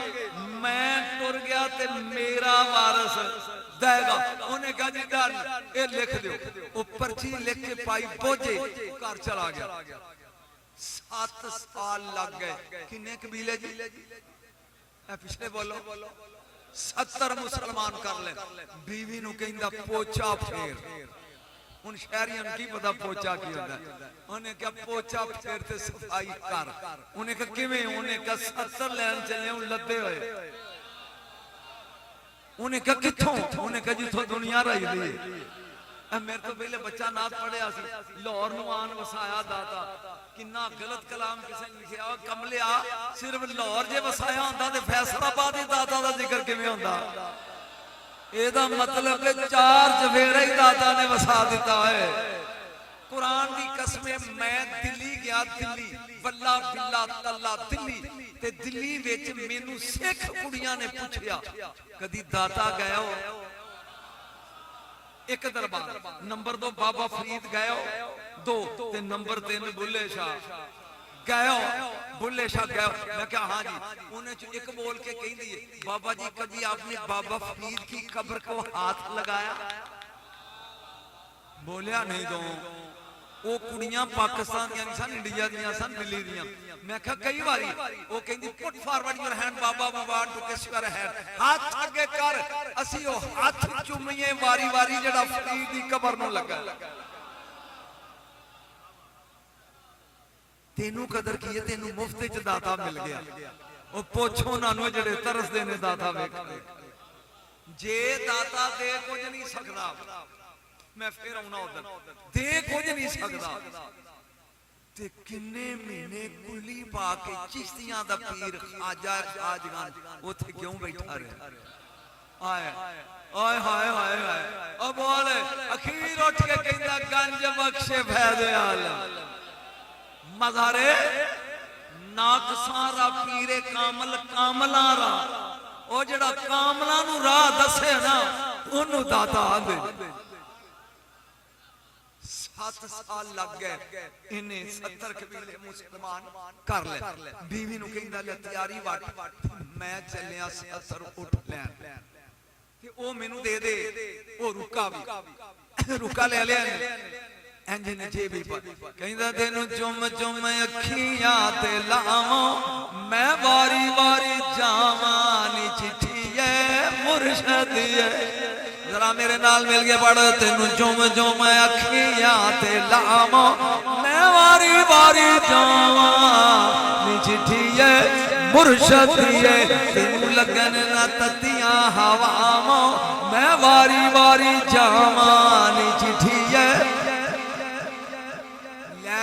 मैं टुर गया ते मेरा वारिस देगा। उन्हें कहा जी डन ये लिख दो, वो पर्ची लिख के पाई बोझे घर चला गया। 7 साल लग गए। किन्ने कबीले जी? पिछले बोलो 70 मुसलमान कर ले। बीवी नूं कहंदा पोचा फेर, हुण शहरियां नूं की पता पोचा की होंदा, उन्हें कहा पोचा फेर ते सफाई कर। उन्हें कहा किवें? उन्हें कहा 70 लैन चले हूं लदे होए। उन्हें कहा कित्थों? उन्हें कहा जिथों दुनिया रही दी। मेरे तो पहले बच्चा नाथ पढ़िया सी लाहौर नूं आन वसाया दाता किन्ना गलत कलाम किसी ने लिखिया कमलिया सिर्फ लाहौर जे वसाया होंदा ते फैसलाबाद ही दाता दा जिक्र किवें होंदा एदा मतलब है चार चफेरे ही दाता ने वसा दिता है कुरान की कसम मैं दिल्ली गया दिल्ली वल्ला बिल्ला तल्ला दिल्ली ते दिल्ली विच मैनू सिख कुड़ियां ने पूछया कदी दाता गए हो एक दरबार नंबर 2 बाबा फरीद गए हो 2 ते नंबर 3 बुल्ले शाह गए हो बुल्ले शाह गए हो मैं क्या हाँ जी उन्हें एक बोल के कह दिए बाबा जी कभी आपने बाबा फरीद की कब्र को हाथ लगाया बोलिया नहीं दो वो कुड़ियां पाकिस्तान दी नहीं सन इंडिया दी सन दिल्ली दी मैं कहा कई बारी वो कहंदी पुट फॉरवर्ड योर हैंड बाबा we want to kiss your hand हाथ आगे कर असि ओ हाथ चुमीए वारी वारी जेड़ा फरीद दी कब्र नु लगा तेनू कदर की है तेनू मुफ्त च दाता मिल गया ओ पूछो उन्हां नु जेड़े तरसदे ने दाता वेख जे दाता दे कुछ नहीं सकदा मैं फिर आउना उधर दे कुछ नहीं सकदा ते किन्ने महीने कुली पा के चिश्तियां दा पीर खाजा खाजगान ओथे क्यों बैठा रहा आए ओए हाय हाय हाय ओ बोल अखीर उठ के कहंदा गंज बख्शे फैज़ आलम मज़ारे नाकसारा पीरे कामल कामला रा ओ जेड़ा कामला नु राह दसे ना ओनु दाता आंदे 7 साल लग गए इन्हें 70 कबीले मुसलमान कर ले बीवी नु कहंदा ले तैयारी वाट मैं चलिया 70 उठ लैन ते ओ मेनू दे दे ओ रुका ले लिया इंज ने जे भी कहंदा तेनू चुम चुम अखियां ते लावां मैं वारी वारी जावां नी चिट्ठीए मुर्शद जरा मेरे नाल मिल के पढ़ तेनू चुम चुम अखियां ते लावां मैं वारी वारी जावां नी चिट्ठीए मुर्शद तेनू लगन ना ततियां हवावां मैं वारी वारी जावां नी चिट्ठीए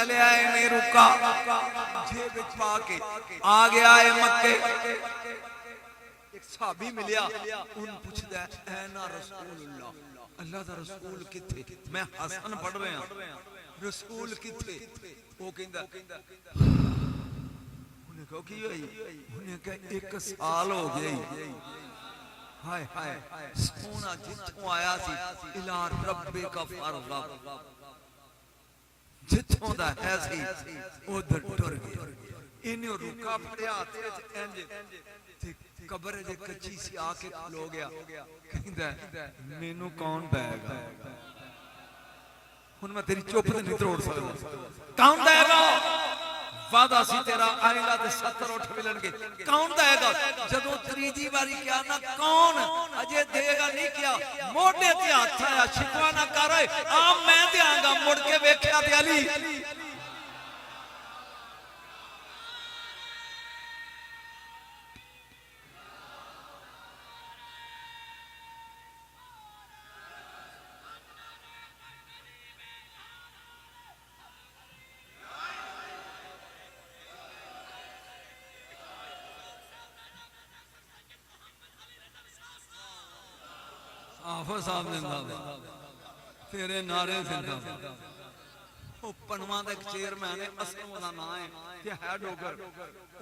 ले आए ने रुका जेब विच पा के आ गया है मक्के एक सहाबी मिलिया उन पूछदा ऐ ना रसूलुल्लाह अल्लाह दा रसूल किथे मैं हसन पढ़ रहा रसूल किथे वो कहंदा उन्हें कहो की होई उन्हें कहा 1 साल हो गया हाय हाय सोना जिथों आया सी इला रब्बिका फरगब जिथों दा है सी उधर टुर गया इन्हें रुका फड़िया हाथ विच इंज ते कब्र दे कच्ची सी आके खलो गया कहंदा मेनू कौन देगा हुन मैं तेरी चुप ते नहीं तोड़ सकदा कौन देगा वादा सी तेरा आएगा ते 70 उठ मिलणगे कौन देगा जदों त्रीजी बारी क्या ना कौन अजे देगा नहीं क्या मोढे ते हाथ आया शिकवा ना कर आ मैं देंगा मुड़ के वेख्या ते अली आफर साहब जिंदाबाद तेरे नारे जिंदाबाद ओ पनवा दा एक चेयरमैन है असलम दा नाम है ते है डोगर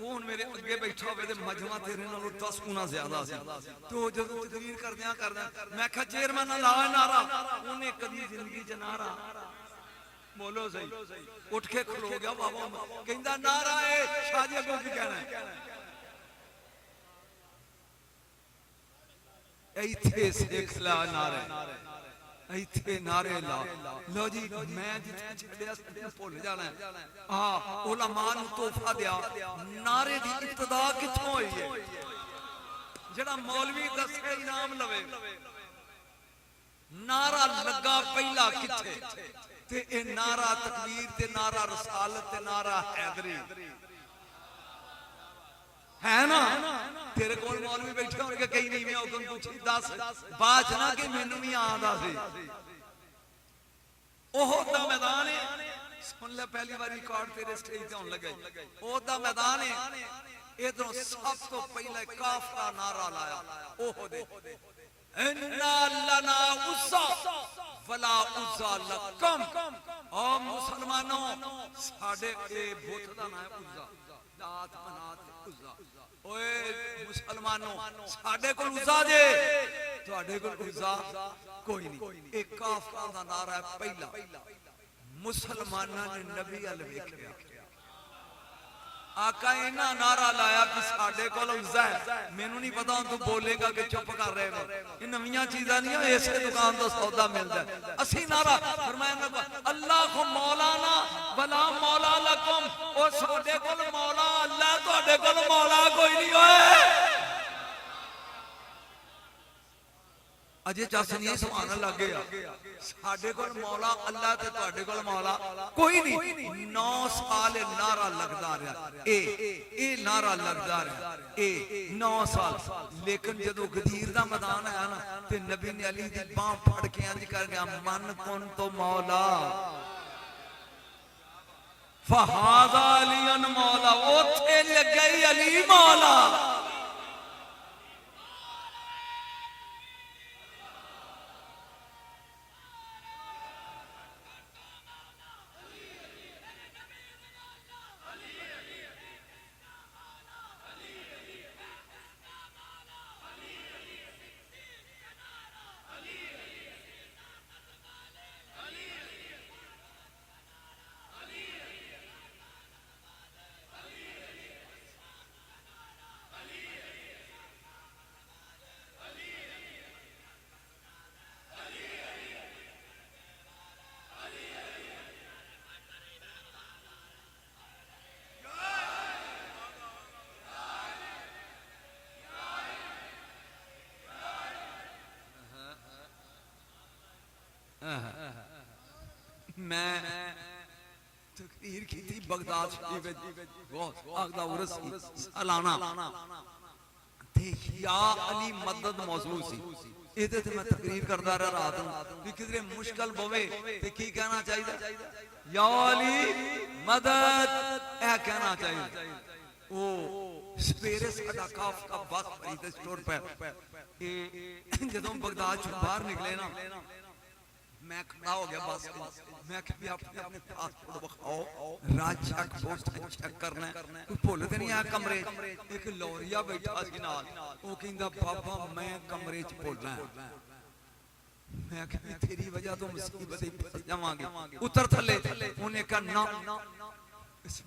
वो हुन मेरे अगे बैठा होवे ते मजमा तेरे नालों 10 गुना ज्यादा सी तो जदों तकरीर करदे मैं कहा चेयरमैन ला नारा उन्हें कदी जिंदगी च नारा बोलो सही उठ के खलो गया बाबा कहंदा नारा है शादी अगों की कहना है इथे सिख ला नारे इथे नारे ला लो जी मैं जिथे छड़िया भुल जाना हां उलमा नु तोहफा दिया नारे दी इब्तिदा किथों होई है जेड़ा मौलवी दसे इनाम लवे नारा लगा पहला किथे ते ए नारा तकबीर ते नारा रसालत ते नारा हैदरी है ना तेरे कोल मौलवी बैठे होंगे कई नहीं मैं हुक्म पूछी 10 बात ना कि मैनू भी आंदा सी ओहद दा मैदान है, सुन ले पहली बार रिकॉर्ड तेरे स्टेज ते होने लगे। ओहद दा मैदान है, इधरों सब तो पहले काफ का नारा लाया ओहद, इन्ना लना उज़्ज़ा वला उज़्ज़ा लकम। ओ मुसलमानों, साडे ए बुत दा नाम है उज़्ज़ा, लात मनात उज़्ज़ा। ओए मुसलमानों, साडे कोल उज़्ज़ा जे, तुहाडे कोल उज़्ज़ा कोई नहीं। एक काफरा दा नारा है पहला। मुसलमानां ने नबी अल वेखिया, आका इन्ना नारा लाया कि साडे कोल उज़्ज़ा है। मैनू नहीं पता तू बोलेगा कि चुप कर रहे हो, ये नवीं चीज़ां नहीं, इसे दुकान तो सौदा मिलता है। असी नारा फरमाया अल्लाह को मौलाना वला मौला लकुम, ओ साडे कोल मौला अल्लाह, तुहाडे कोल मौला कोई नहीं। होए अजे चस नहीं सुभान अल्लाह लग गया, साडे कोल मौला अल्लाह ते तुहाडे कोल मौला कोई नहीं। 9 साल नारा लगदा रहा, ए नारा लगदा रहा, ए 9 साल। लेकिन जदों गदीर दा मैदान आया ना, ते नबी ने अली दी बांह फड़ के इंज कर गया, मन कुन तो मौला फहाज़ा अलियन मौला, ओथे लग गई अली मौला। मैं तकरीर की थी बगदाद शरीफ बहुत आगदा उर्स सालाना ते या अली मदद मौजूद सी। ਇਹਦੇ ਤੇ मैं तकरीर करदा रहा रात ਨੂੰ ਵੀ ਕਿਧਰੇ मुश्किल पवे ते की कहना चाहिए, या अली मदद ऐ कहना चाहिए। ओ सवेरे साडा काफ का बस खरीद स्टोर पे जदों बगदाद चों बाहर निकले ना, मैं खड़ा हो गया बस। मैं अपने अपने पासपोर्ट दिखाओ, राज चेक पोस्ट चेक करना, कोई भुल ते नहीं आया कमरे। एक लौरिया बैठा सी नाल, वो कहंदा बाबा मैं कमरे च भुलना। मैं कहा तेरी वजह तो मुसीबत ही फस जावांगे, उतर थले। उन्हें कहा ना,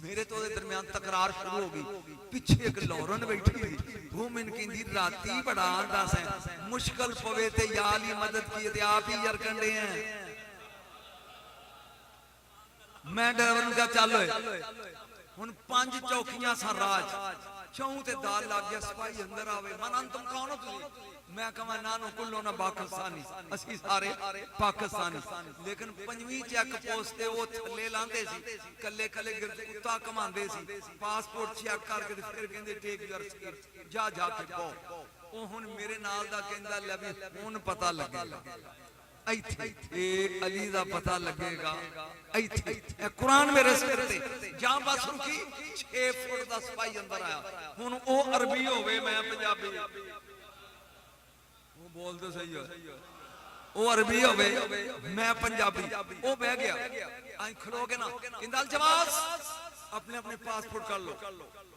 मेरे तो दरमियान तकरार शुरू हो गई। पिछे एक लौरन बैठी थी, वो मैंने कहती राती बड़ा दस है मुश्किल पवे ते या अली मदद की ते आप ही यार कंडे हैं। मैं ड्राइवर का चल हुन 5 चौकियां सा राज, चौं ते दाल लग गया, सिपाही अंदर आवे, मन तुम कौन हो तुसी? मैं कहा नानो कुल्लो ना पाकिस्तानी, असी सारे पाकिस्तानी। लेकिन 5वीं चेक पोस्ट ते वो थल्ले लांदे सी, कल्ले कल्ले कुत्ता कमांदे सी। पासपोर्ट चेक करके ते फिर कहंदे टेक योर सीट, जा जाके पो। ओ हुन मेरे नाल दा कहंदा ले भी हुन पता लगेगा, इत्थे ए अली दा पता लगेगा। इत्थे ए कुरान मेरे सिर ते जा बस रुकी, 6 फुट दा सिपाही अंदर आया। हुन ओ अरबी होवे, मैं पंजाबी, वो बोल दे सही है। वो अरबी होवे, मैं पंजाबी। वो बह गया, आई खलो के ना कहंदा जवाब अपने अपने पासपोर्ट कर लो।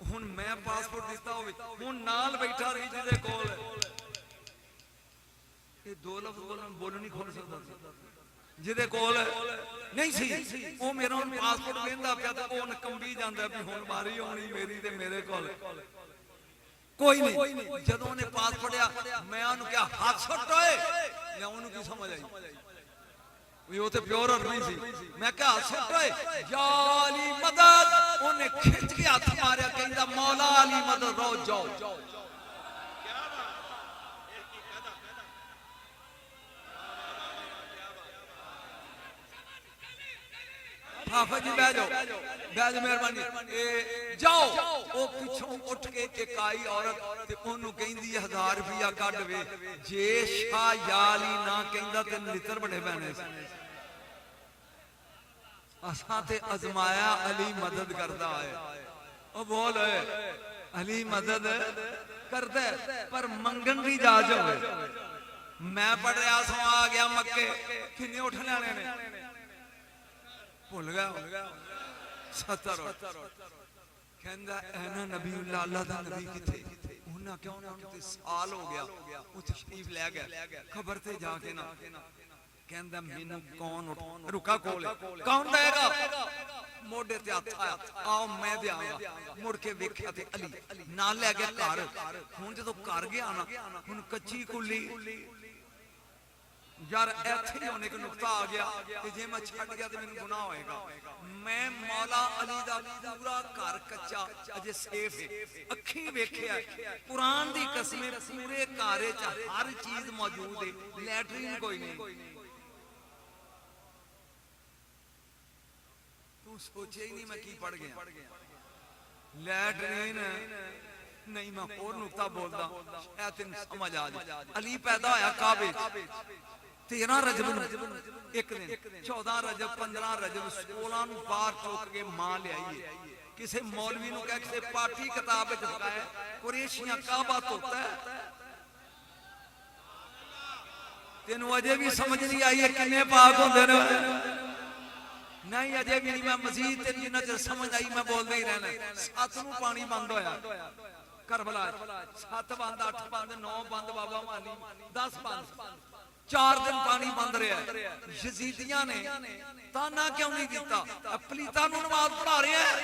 हुन मैं पासपोर्ट दिता होवे, हुन नाल बैठा रही जिदे कोल ये 2 लफ्ज़ बोल नहीं खोल सकता, जिदे कोल नहीं सी वो मेरा पासपोर्ट वेंदा पिया ते ओन कंबी जांदा भी हुन बारी होनी मेरी ते मेरे कोल कोई नहीं। जदों ने पास पढ़िया, मैं उन्हें क्या हाथ सुट होए, या उन्हें की समझ आई वो तो प्योर अरबी सी। मैं क्या हाथ सुट होए, या अली मदद, उन्हें खिंच के हाथ मारया, कहंदा मौला अली मदद रो जाओ। हाफा जी बह जाओ, बह जाओ मेहरबानी, जाओ। वो पिछों उठ के एक आई औरत ते ओनू कहंदी 1000 रुपया कढ वे, जे शाह या अली ना कहंदा ते नितर बड़े पैने। असां ते अजमाया अली मदद करता है। ओ बोल अली मदद करता है पर मंगन की जाच होवे। मैं पढ़ रहा सो आ गया मक्के किन्ने उठ लेने ने भुल गया 70 कहंदा ऐना नबीउल्लाह अल्लाह दा नबी किथे उन्हां क्यों ना उन्हां ते साल हो गया वो तशरीफ ले गया खबर ते जाके ना कहंदा मैनू कौन रुका कोल कौन देगा मोढे ते हत्थ आया आओ मैं देआंगा मुड़ के वेख्या ते अली नाल ले गया घर। हुण जदों घर गया ना हुण कच्ची कुल्ली यार ऐथे ही होने को नुकता आ गया कि जे मैं छड़ गया तो मैनू गुनाह होएगा। मैं मौला अली दा पूरा घर कच्चा अजे सेफ है अखी वेख्या कुरान दी कसम पूरे घर च हर चीज मौजूद है लैटरीन कोई नहीं। तू सोचे ही नहीं मैं की पढ़ गया लैटरीन नहीं। मैं और नुकता बोलदा शायद तेन समझ आ जाए। अली पैदा होया काबे 13 रजब एक दिन 14 रजब 15 रजब 16 ਨੂੰ ਬਾਹਰ ਚੁੱਕ ਕੇ ਮਾਂ ਲਿਆਈ ਹੈ। ਕਿਸੇ ਮੌਲਵੀ ਨੂੰ ਕਹਿ ਕਿਸੇ ਪਾਠੀ ਕਿਤਾਬ ਵਿੱਚ ਲਿਖਾਇਆ ਕੁਰੈਸ਼ੀਆਂ ਕਾਬਾ ਧੋਤਾ ਹੈ। ਤੈਨੂੰ ਅਜੇ ਵੀ ਸਮਝ ਨਹੀਂ ਆਈ ਹੈ ਕਿੰਨੇ ਪਾਕ ਹੁੰਦੇ ਨੇ नहीं अजे भी नहीं। मैं मजीद तेरी जिन्ना चਿਰ समझ आई मैं बोलदा ही रहना। 7 ਨੂੰ पानी बंद होया करबला 7 बंद 8 बंद 9 बंद बाबा मानी 10 बंद 4 दिन पानी बंद रहा। यजीदियां ने ताना क्यों नहीं दिता अपलीता नु नमाज पढ़ा रहे हैं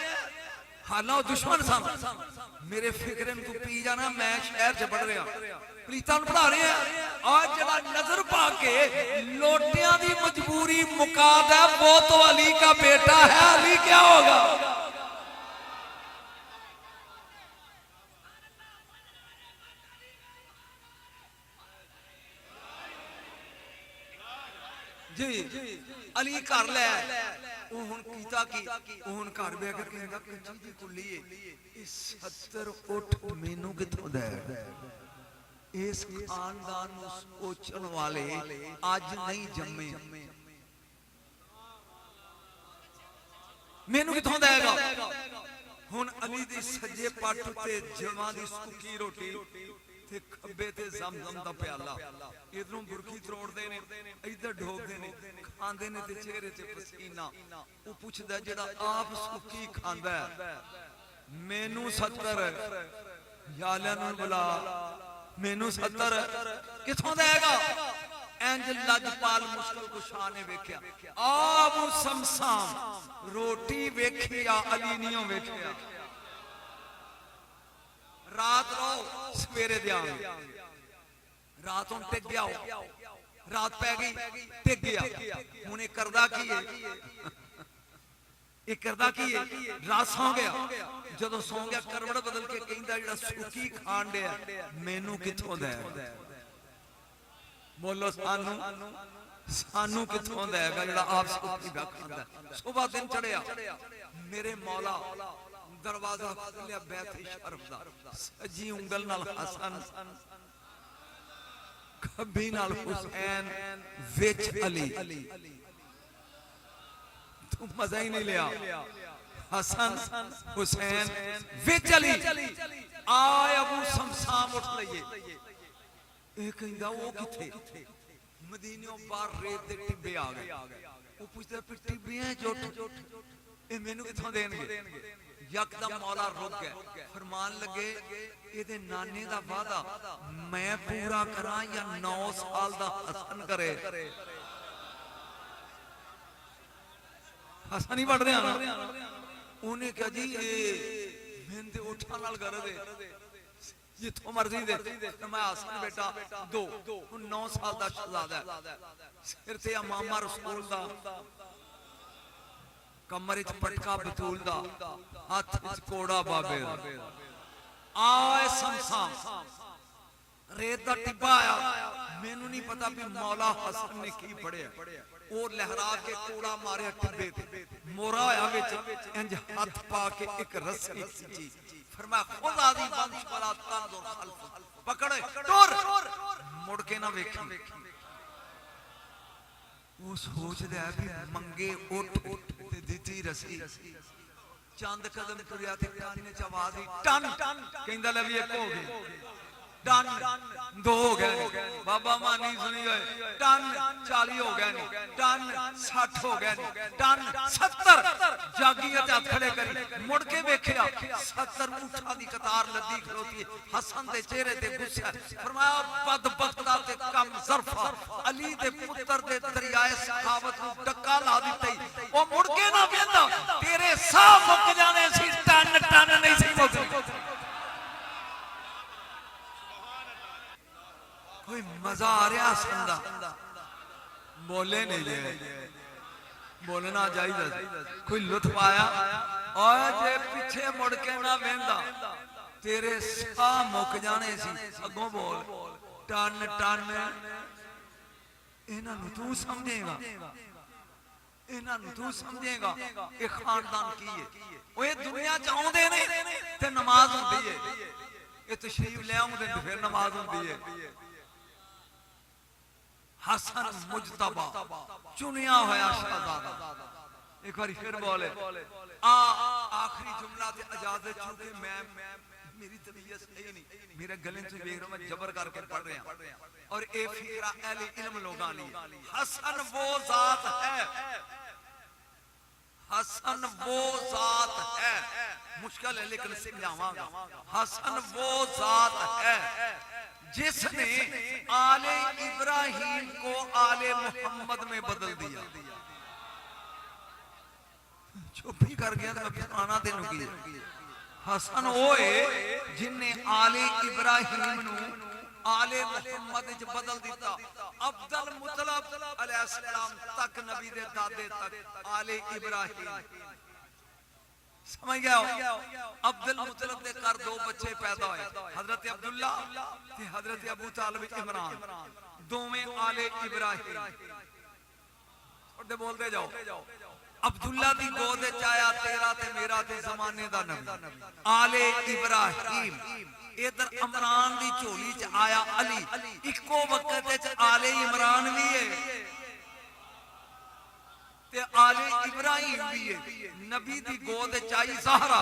हालां दुश्मन सन मेरे फिक्रे तू पी जाना मैं शहर च पढ़ रहा पलीता नु पढ़ा रहे हैं। आज जरा नजर पा के लोटियां दी मजबूरी मुका दे वो तो अली का बेटा है। अली क्या होगा जी अली कर ले ਉਹ ਹੁਣ ਕੀਤਾ ਕੀ ਉਹ ਹੁਣ ਘਰ ਬੈ ਕੇ ਕਹਿੰਦਾ ਕੱਚੀ ਦੀ ਕੁੱਲੀ ਏ 70 ਉੱਠ ਮੈਨੂੰ ਕਿੱਥੋਂ ਦੇ ਇਸ ਖਾਨਦਾਨ ਨੂੰ ਸੋਚਣ ਵਾਲੇ ਅੱਜ ਨਹੀਂ ਜੰਮੇ ਮੈਨੂੰ ਕਿੱਥੋਂ ਦੇਗਾ। ਹੁਣ ਅਲੀ ਦੀ ਸੱਜੇ ਪੱਟ ਤੇ ਜਵਾਂ ਦੀ ਸੁੱਕੀ ਰੋਟੀ ਤੇ ਖੱਬੇ ਤੇ ਜ਼ਮਜ਼ਮ ਦਾ ਪਿਆਲਾ ਇਧਰੋਂ ਬੁਰਕੀ ਤਰੋੜਦੇ ਨੇ ਇਧਰ ਢੋਕਦੇ ਨੇ ਖਾਂਦੇ ਨੇ ਤੇ ਚਿਹਰੇ ਤੇ ਪਸੀਨਾ। ਉਹ ਪੁੱਛਦਾ ਜਿਹੜਾ ਆਪ ਸੁੱਕੀ ਖਾਂਦਾ ਮੈਨੂੰ 70 ਯਾਲਿਆਂ ਨੂੰ ਬੁਲਾ ਮੈਨੂੰ 70 ਕਿੱਥੋਂ ਦੇਗਾ। ਇੰਜ ਲਜਪਾਲ ਮੁਸ਼ਕਲ ਕੁਸ਼ਾ ਨੇ ਵੇਖਿਆ ਆਪ ਸਮਸਾਮ ਰੋਟੀ ਵੇਖੀ ਆ ਅਲੀ ਨਹੀਂ ਵੇਖਿਆ। रात रहो सवेरे देंगे रात हम टिक गया रात पै गई टिक गया हूं करदा की है करदा की है रात सौ गया जदों सौ गया करवड़ बदल के कहंदा जेड़ा सुकी खान दिया मैनू कित्थों दे बोलो सानू सानू कित्थों देगा जेड़ा आप सुकी खांदा। सुबह दिन चढ़िया मेरे मौला दरवाजा खोलिया बैत शर्फ दा सजी उंगल नाल हसन खब्बी नाल हुसैन विच अली। तू मजा ही नहीं लिया हसन हुसैन विच अली आए अबू समसाम उठ लइए ए कहंदा वो किथे मदीने बाहर रेत दे टिब्बे आ गए। वो पुछदा फिर टिब्बे जुट ए मेनू किथों देणगे। यकदम मौला रुक गए फरमान लगे इहदे नाने दा वादा मैं पूरा करा या 9 साल दा हसन करे। हसन ही पढ़ रहा ना उन्हें कहा जी मैंने ते उठा नाल कर दे जिथों मर्जी दे तो मैं हसन बेटा 2 9 साल दा शहजादा सिर ते इमामा रसूल दा कमर च पटका बतूल दा हाथ च कोड़ा बाबे आए समसाम रेत दा टिब्बा आया मैनू नहीं पता भी मौला हसन ने की पढ़िया और लहरा के कोड़ा मारिया टिब्बे ते मोरा होया विच इंज हाथ पा के एक रस्सी खींची फरमाया खुदा दी वंश वाला तंदुर खल्फ पकड़े टुर मुड़ के ना वेखी वो सोचदा है भी मंगे उठ ते दिती रसी चंद कदम तुरिया ते काने च आवाज आई टन कहंदा ले भी एक हो गए टन दो हो गए बाबा मानी सुनी गए टन 40 हो गए टन 60 हो गए टन 70 जागी ते हाथ खड़े करी मुड़ के वेखिया 70 ऊंठां दी कतार लदी खलोती हसन दे चेहरे ते गुस्सा फरमाया बदबख्ता ते कम ज़रफा अली दे पुत्र दे दरियाए सखावत नूं डक्का ला दित्ता ओ मुड़ के ना वेंदा तेरे साह मुक जाने सी टन टन नहीं सी मुकदे कोई मजा आ रहा सुनदा बोले नहीं जे बोलना चाहिए कोई लुत्फ आया और जे पीछे मुड़ के ना वेंदा तेरे साह मुक जाने सी अगों बोल टन टन इन्हां नूं तू समझेगा इन्हां नूं तू समझेगा ये खानदान की है ओए दुनिया च आउंदे ने ते नमाज हुंदी है ये तशरीफ ले आउंदे ते फिर नमाज हुंदी है हसन मुजतबा चुनिया होया शहजादा एक बार फिर बोले आखिरी जुमला ते इजाजत चूंकि मैं मेरी तबीयत सही नहीं मेरे गले से देख रहा मैं जबर करके पढ़ रहा और ए फिक्रा अहले इल्म लोगां लिए हसन वो जात है हसन वो जात है मुश्किल है लेकिन समझावांगा हसन वो जात है जिसने आले इब्राहिम को आले मोहम्मद में बदल दिया चुप ही कर गया तो फलाना दिन की हसन ओए जिन्ने आले इब्राहिम नु आले मोहम्मद च बदल दिता अब्दुल मुतलब अलैहिस्सलाम तक नबी दे दादे तक आले इब्राहिम समझ गया अब्दुल मुतलब दे घर दो बच्चे पैदा हुए हजरत अब्दुल्ला ते हजरत अबू तालिब इमरान दोवें आले इब्राहिम थोड़े बोलते जाओ अब्दुल्ला दी गोद विच आया तेरा ते मेरा ते जमाने दा नबी आले इब्राहिम इधर इमरान दी झोली च आया अली इको वक्त विच आले इमरान भी है ते आले इब्राहिम भी है नबी दी गोद चाई ज़हरा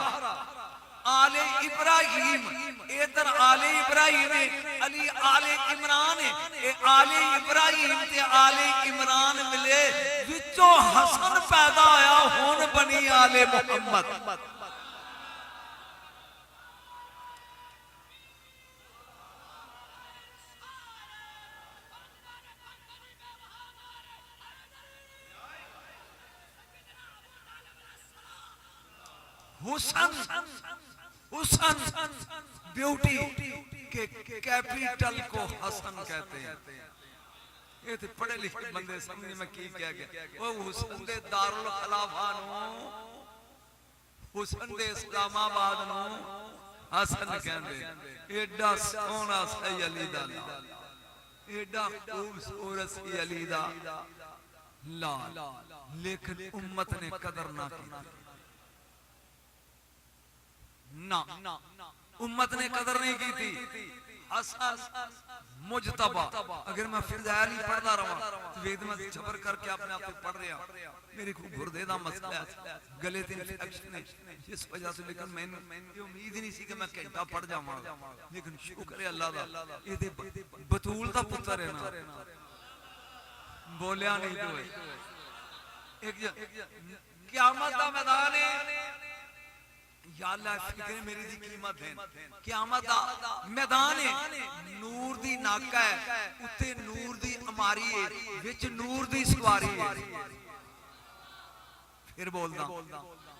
आले इब्राहिम इधर आले इब्राहिम है अली आले इमरान है ए आले इब्राहिम ते आले इमरान मिले विचों हसन पैदा होया हुन बनी आले मोहम्मद हुसन हुसन ब्यूटी के कैपिटल को हसन कहते हैं ये तो पढ़े लिखे बंदे समझ में की क्या गया वो हुसन दे दारुल खलाफा नु हुसन दे इस्लामाबाद नु हसन कहंदे एडा सोना सही अली दा एडा खूबसूरत सी अली दा लाल लेकिन उम्मत ने कदर ना की ना उम्मत ने कदर नहीं की थी हसन मुजतबा अगर मैं फिर ही पढ़ता रहा तो वेद में जबर करके अपने आप पे पढ़ रहा मेरे को गुर्दे दा मसला है गले ते इन्फेक्शन है जिस वजह से लेकिन मैंने उम्मीद ही नहीं सी कि मैं घंटा पढ़ जावांगा लेकिन शुक्र है अल्लाह दा ये बतूल दा पुत्र है ना बोलिया नहीं तो एक क़यामत दा मैदान है या अल्लाह फिक्र मेरी दी कीमत है क़यामत दा मैदान है नूर दी नाका है उत्ते नूर दी अमारी है विच नूर दी सवारी है फिर बोलदा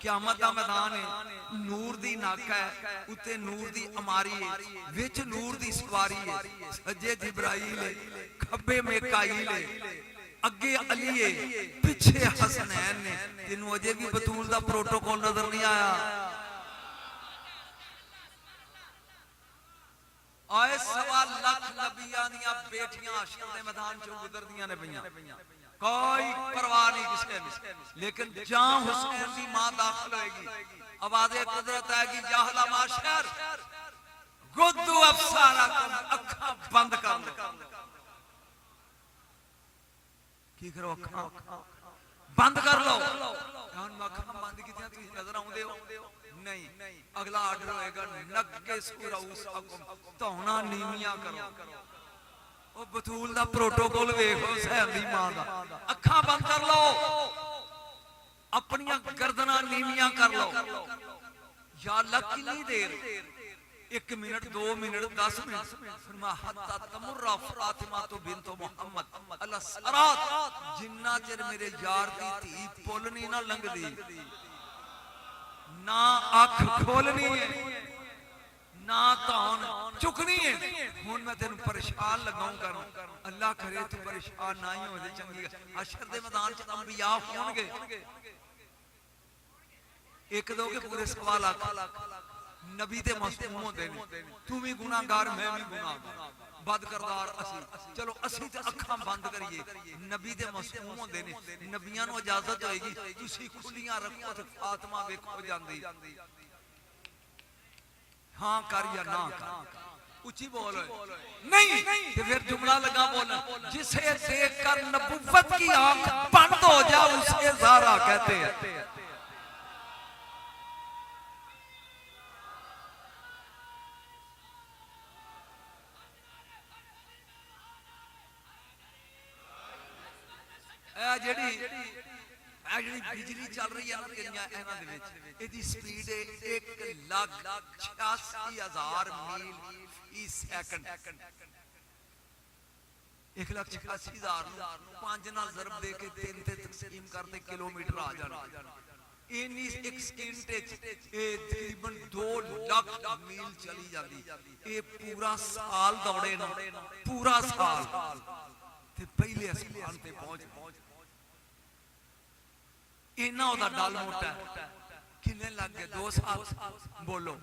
क़यामत दा मैदान है नूर दी नाका है उत्ते नूर दी अमारी है विच नूर दी सवारी है सज्जे जिब्राइल है खब्बे मिकाईल है अगे अली है पीछे हसनैन ने तेनू अजे भी बतूल दा प्रोटोकॉल नजर नहीं आया आए 1.25 लाख नबियां दियां बेटियां हशर दे मैदान चों गुजरदियां ने पईयां कोई परवाह नहीं किसने भी लेकिन जहां हुसैन दी मां दाखिल होएगी आवाज़े कुदरत आएगी जाहला माशर गुद्दू अफसारकुम अखां बंद कर लो की करो अखा बंद कर लो। हम अखा बंद की नजर आउंदे हो नहीं। अगला आर्डर होएगा नक्के सुराउसकुम धौना नीवियां करो। ओ बतूल दा प्रोटोकॉल वेखो हुसैन दी मां दा। अखा बंद कर लो, अपनियां गर्दना नीवियां कर लो। या अल्लाह कितनी देर 1 मिनट 2 मिनट 10 मिनट फरमा हत्ता तमुर्रा फातिमा तो बिन्तो मोहम्मद अल्लाह सरात जिन्ना चिर मेरे यार दी धी पुल नहीं ना लंघदी ना अख खोलनी है ना धौन चुकनी है। हुण मैं तेन परेशान लगाऊं करूं अल्लाह करे तू परेशान ना ही हो जाए चंगी। हशर दे मैदान च अंबिया होणगे एक दो के पूरे सवा लाख नबी ते मासूम होंदे ने। तू भी गुनाहगार मैं भी गुनाहगार बद करदार असी चलो असी ते अखां बंद करिए। नबी ते मासूम होंदे ने नबियां नूं इजाजत होएगी तुसी खुलियां रखो ते फातिमा वेखो जांदी। हां कर या ना कर उची बोल नहीं ते फिर जुमला लगा बोलना जिसे देखकर नबुव्वत की आंख बंद हो जाए उसे ज़ारा कहते हैं। बिजली चल रही है इसकी स्पीड 1,86,000 मील फी सेकंड। 1,86,000 5 नाल ज़रब दे के 3 ते तकसीम करते किलोमीटर आ जाना। इन्नी एक सेकंड तकरीबन 2 लाख मील चली जाती। ये पूरा साल दौड़े ना पूरा साल ते पहले आसमान पे पहुंच इन्ना ओदा डाल मोटा किन्ने लग गए 2 साल बोलो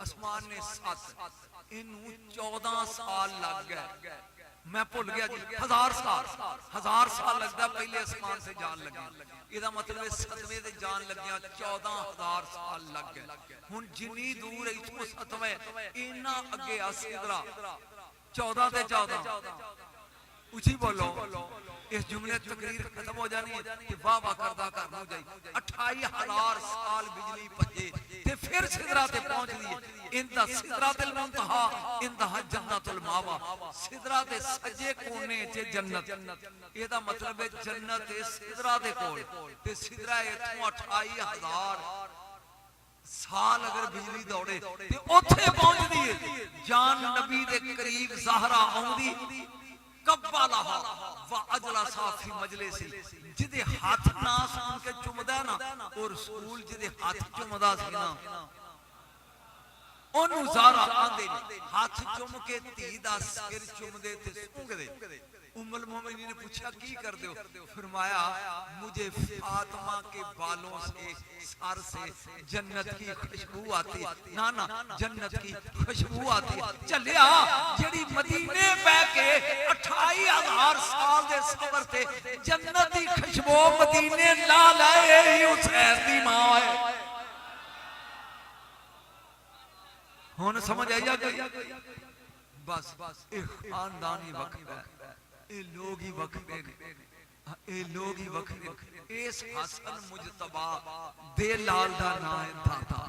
आसमान ने 7 इनू 14 साल लग गए। मैं भुल गया जी 1000 साल लगता पहले आसमान से जान लगी। ਇਹਦਾ मतलब 7वें ਤੇ ਜਾਨ ਲੱਗਿਆ 14000 ਸਾਲ ਲੱਗ ਗਏ। ਹੁਣ ਜਿੰਨੀ ਦੂਰ ਇਥੋਂ 7वें ਇੰਨਾ ਅੱਗੇ ਆ ਸਿਦਰਾ 14 ਤੇ 14 उची बोलो। इस जुमले तकरीर खत्म हो जानी है कि वाह वाह करदा घर हो जाए। 28,000 साल बिजली भजे ते फिर सिदरा ते पहुंच दी। इंदा सिदरातुल मुंतहा इंदा जन्नतुल मावा। सिदरा दे सजे कोने च जन्नत। ਇਹਦਾ मतलब है जन्नत है सिदरा दे कोल ते सिदरा इथों 28,000 साल अगर बिजली दौड़े ते ओथे पहुंचदी है। जान नबी दे करीब ज़हरा आउंदी कब्बलहा व अजलसा फी मजलिसी जिदे हाथ ना सुन के चुमदा ना और रसूल जिदे हाथ चुमदा सी ना ओनू ज़ारा आंदे हाथ चुम के धी दा सिर चुमदे ते सूंघदे। उम्मुल मोमिनीन ने पूछा की कर दो फरमाया मुझे फातिमा के बालों से सर से जन्नत की खुशबू आती। ना ना जन्नत की खुशबू आती चलिया जेड़ी मदीने बह के 28,000 साल दे सफर ते जन्नत की खुशबू मदीने ला लाए हुसैन दी मां है। हुन समझ आई गई बस ए खानदानी वक्त है ए लोग ही वखरे ने ए लोग ही वखरे। इस हसन मुजतबा दे लाल दा नाम है दाता।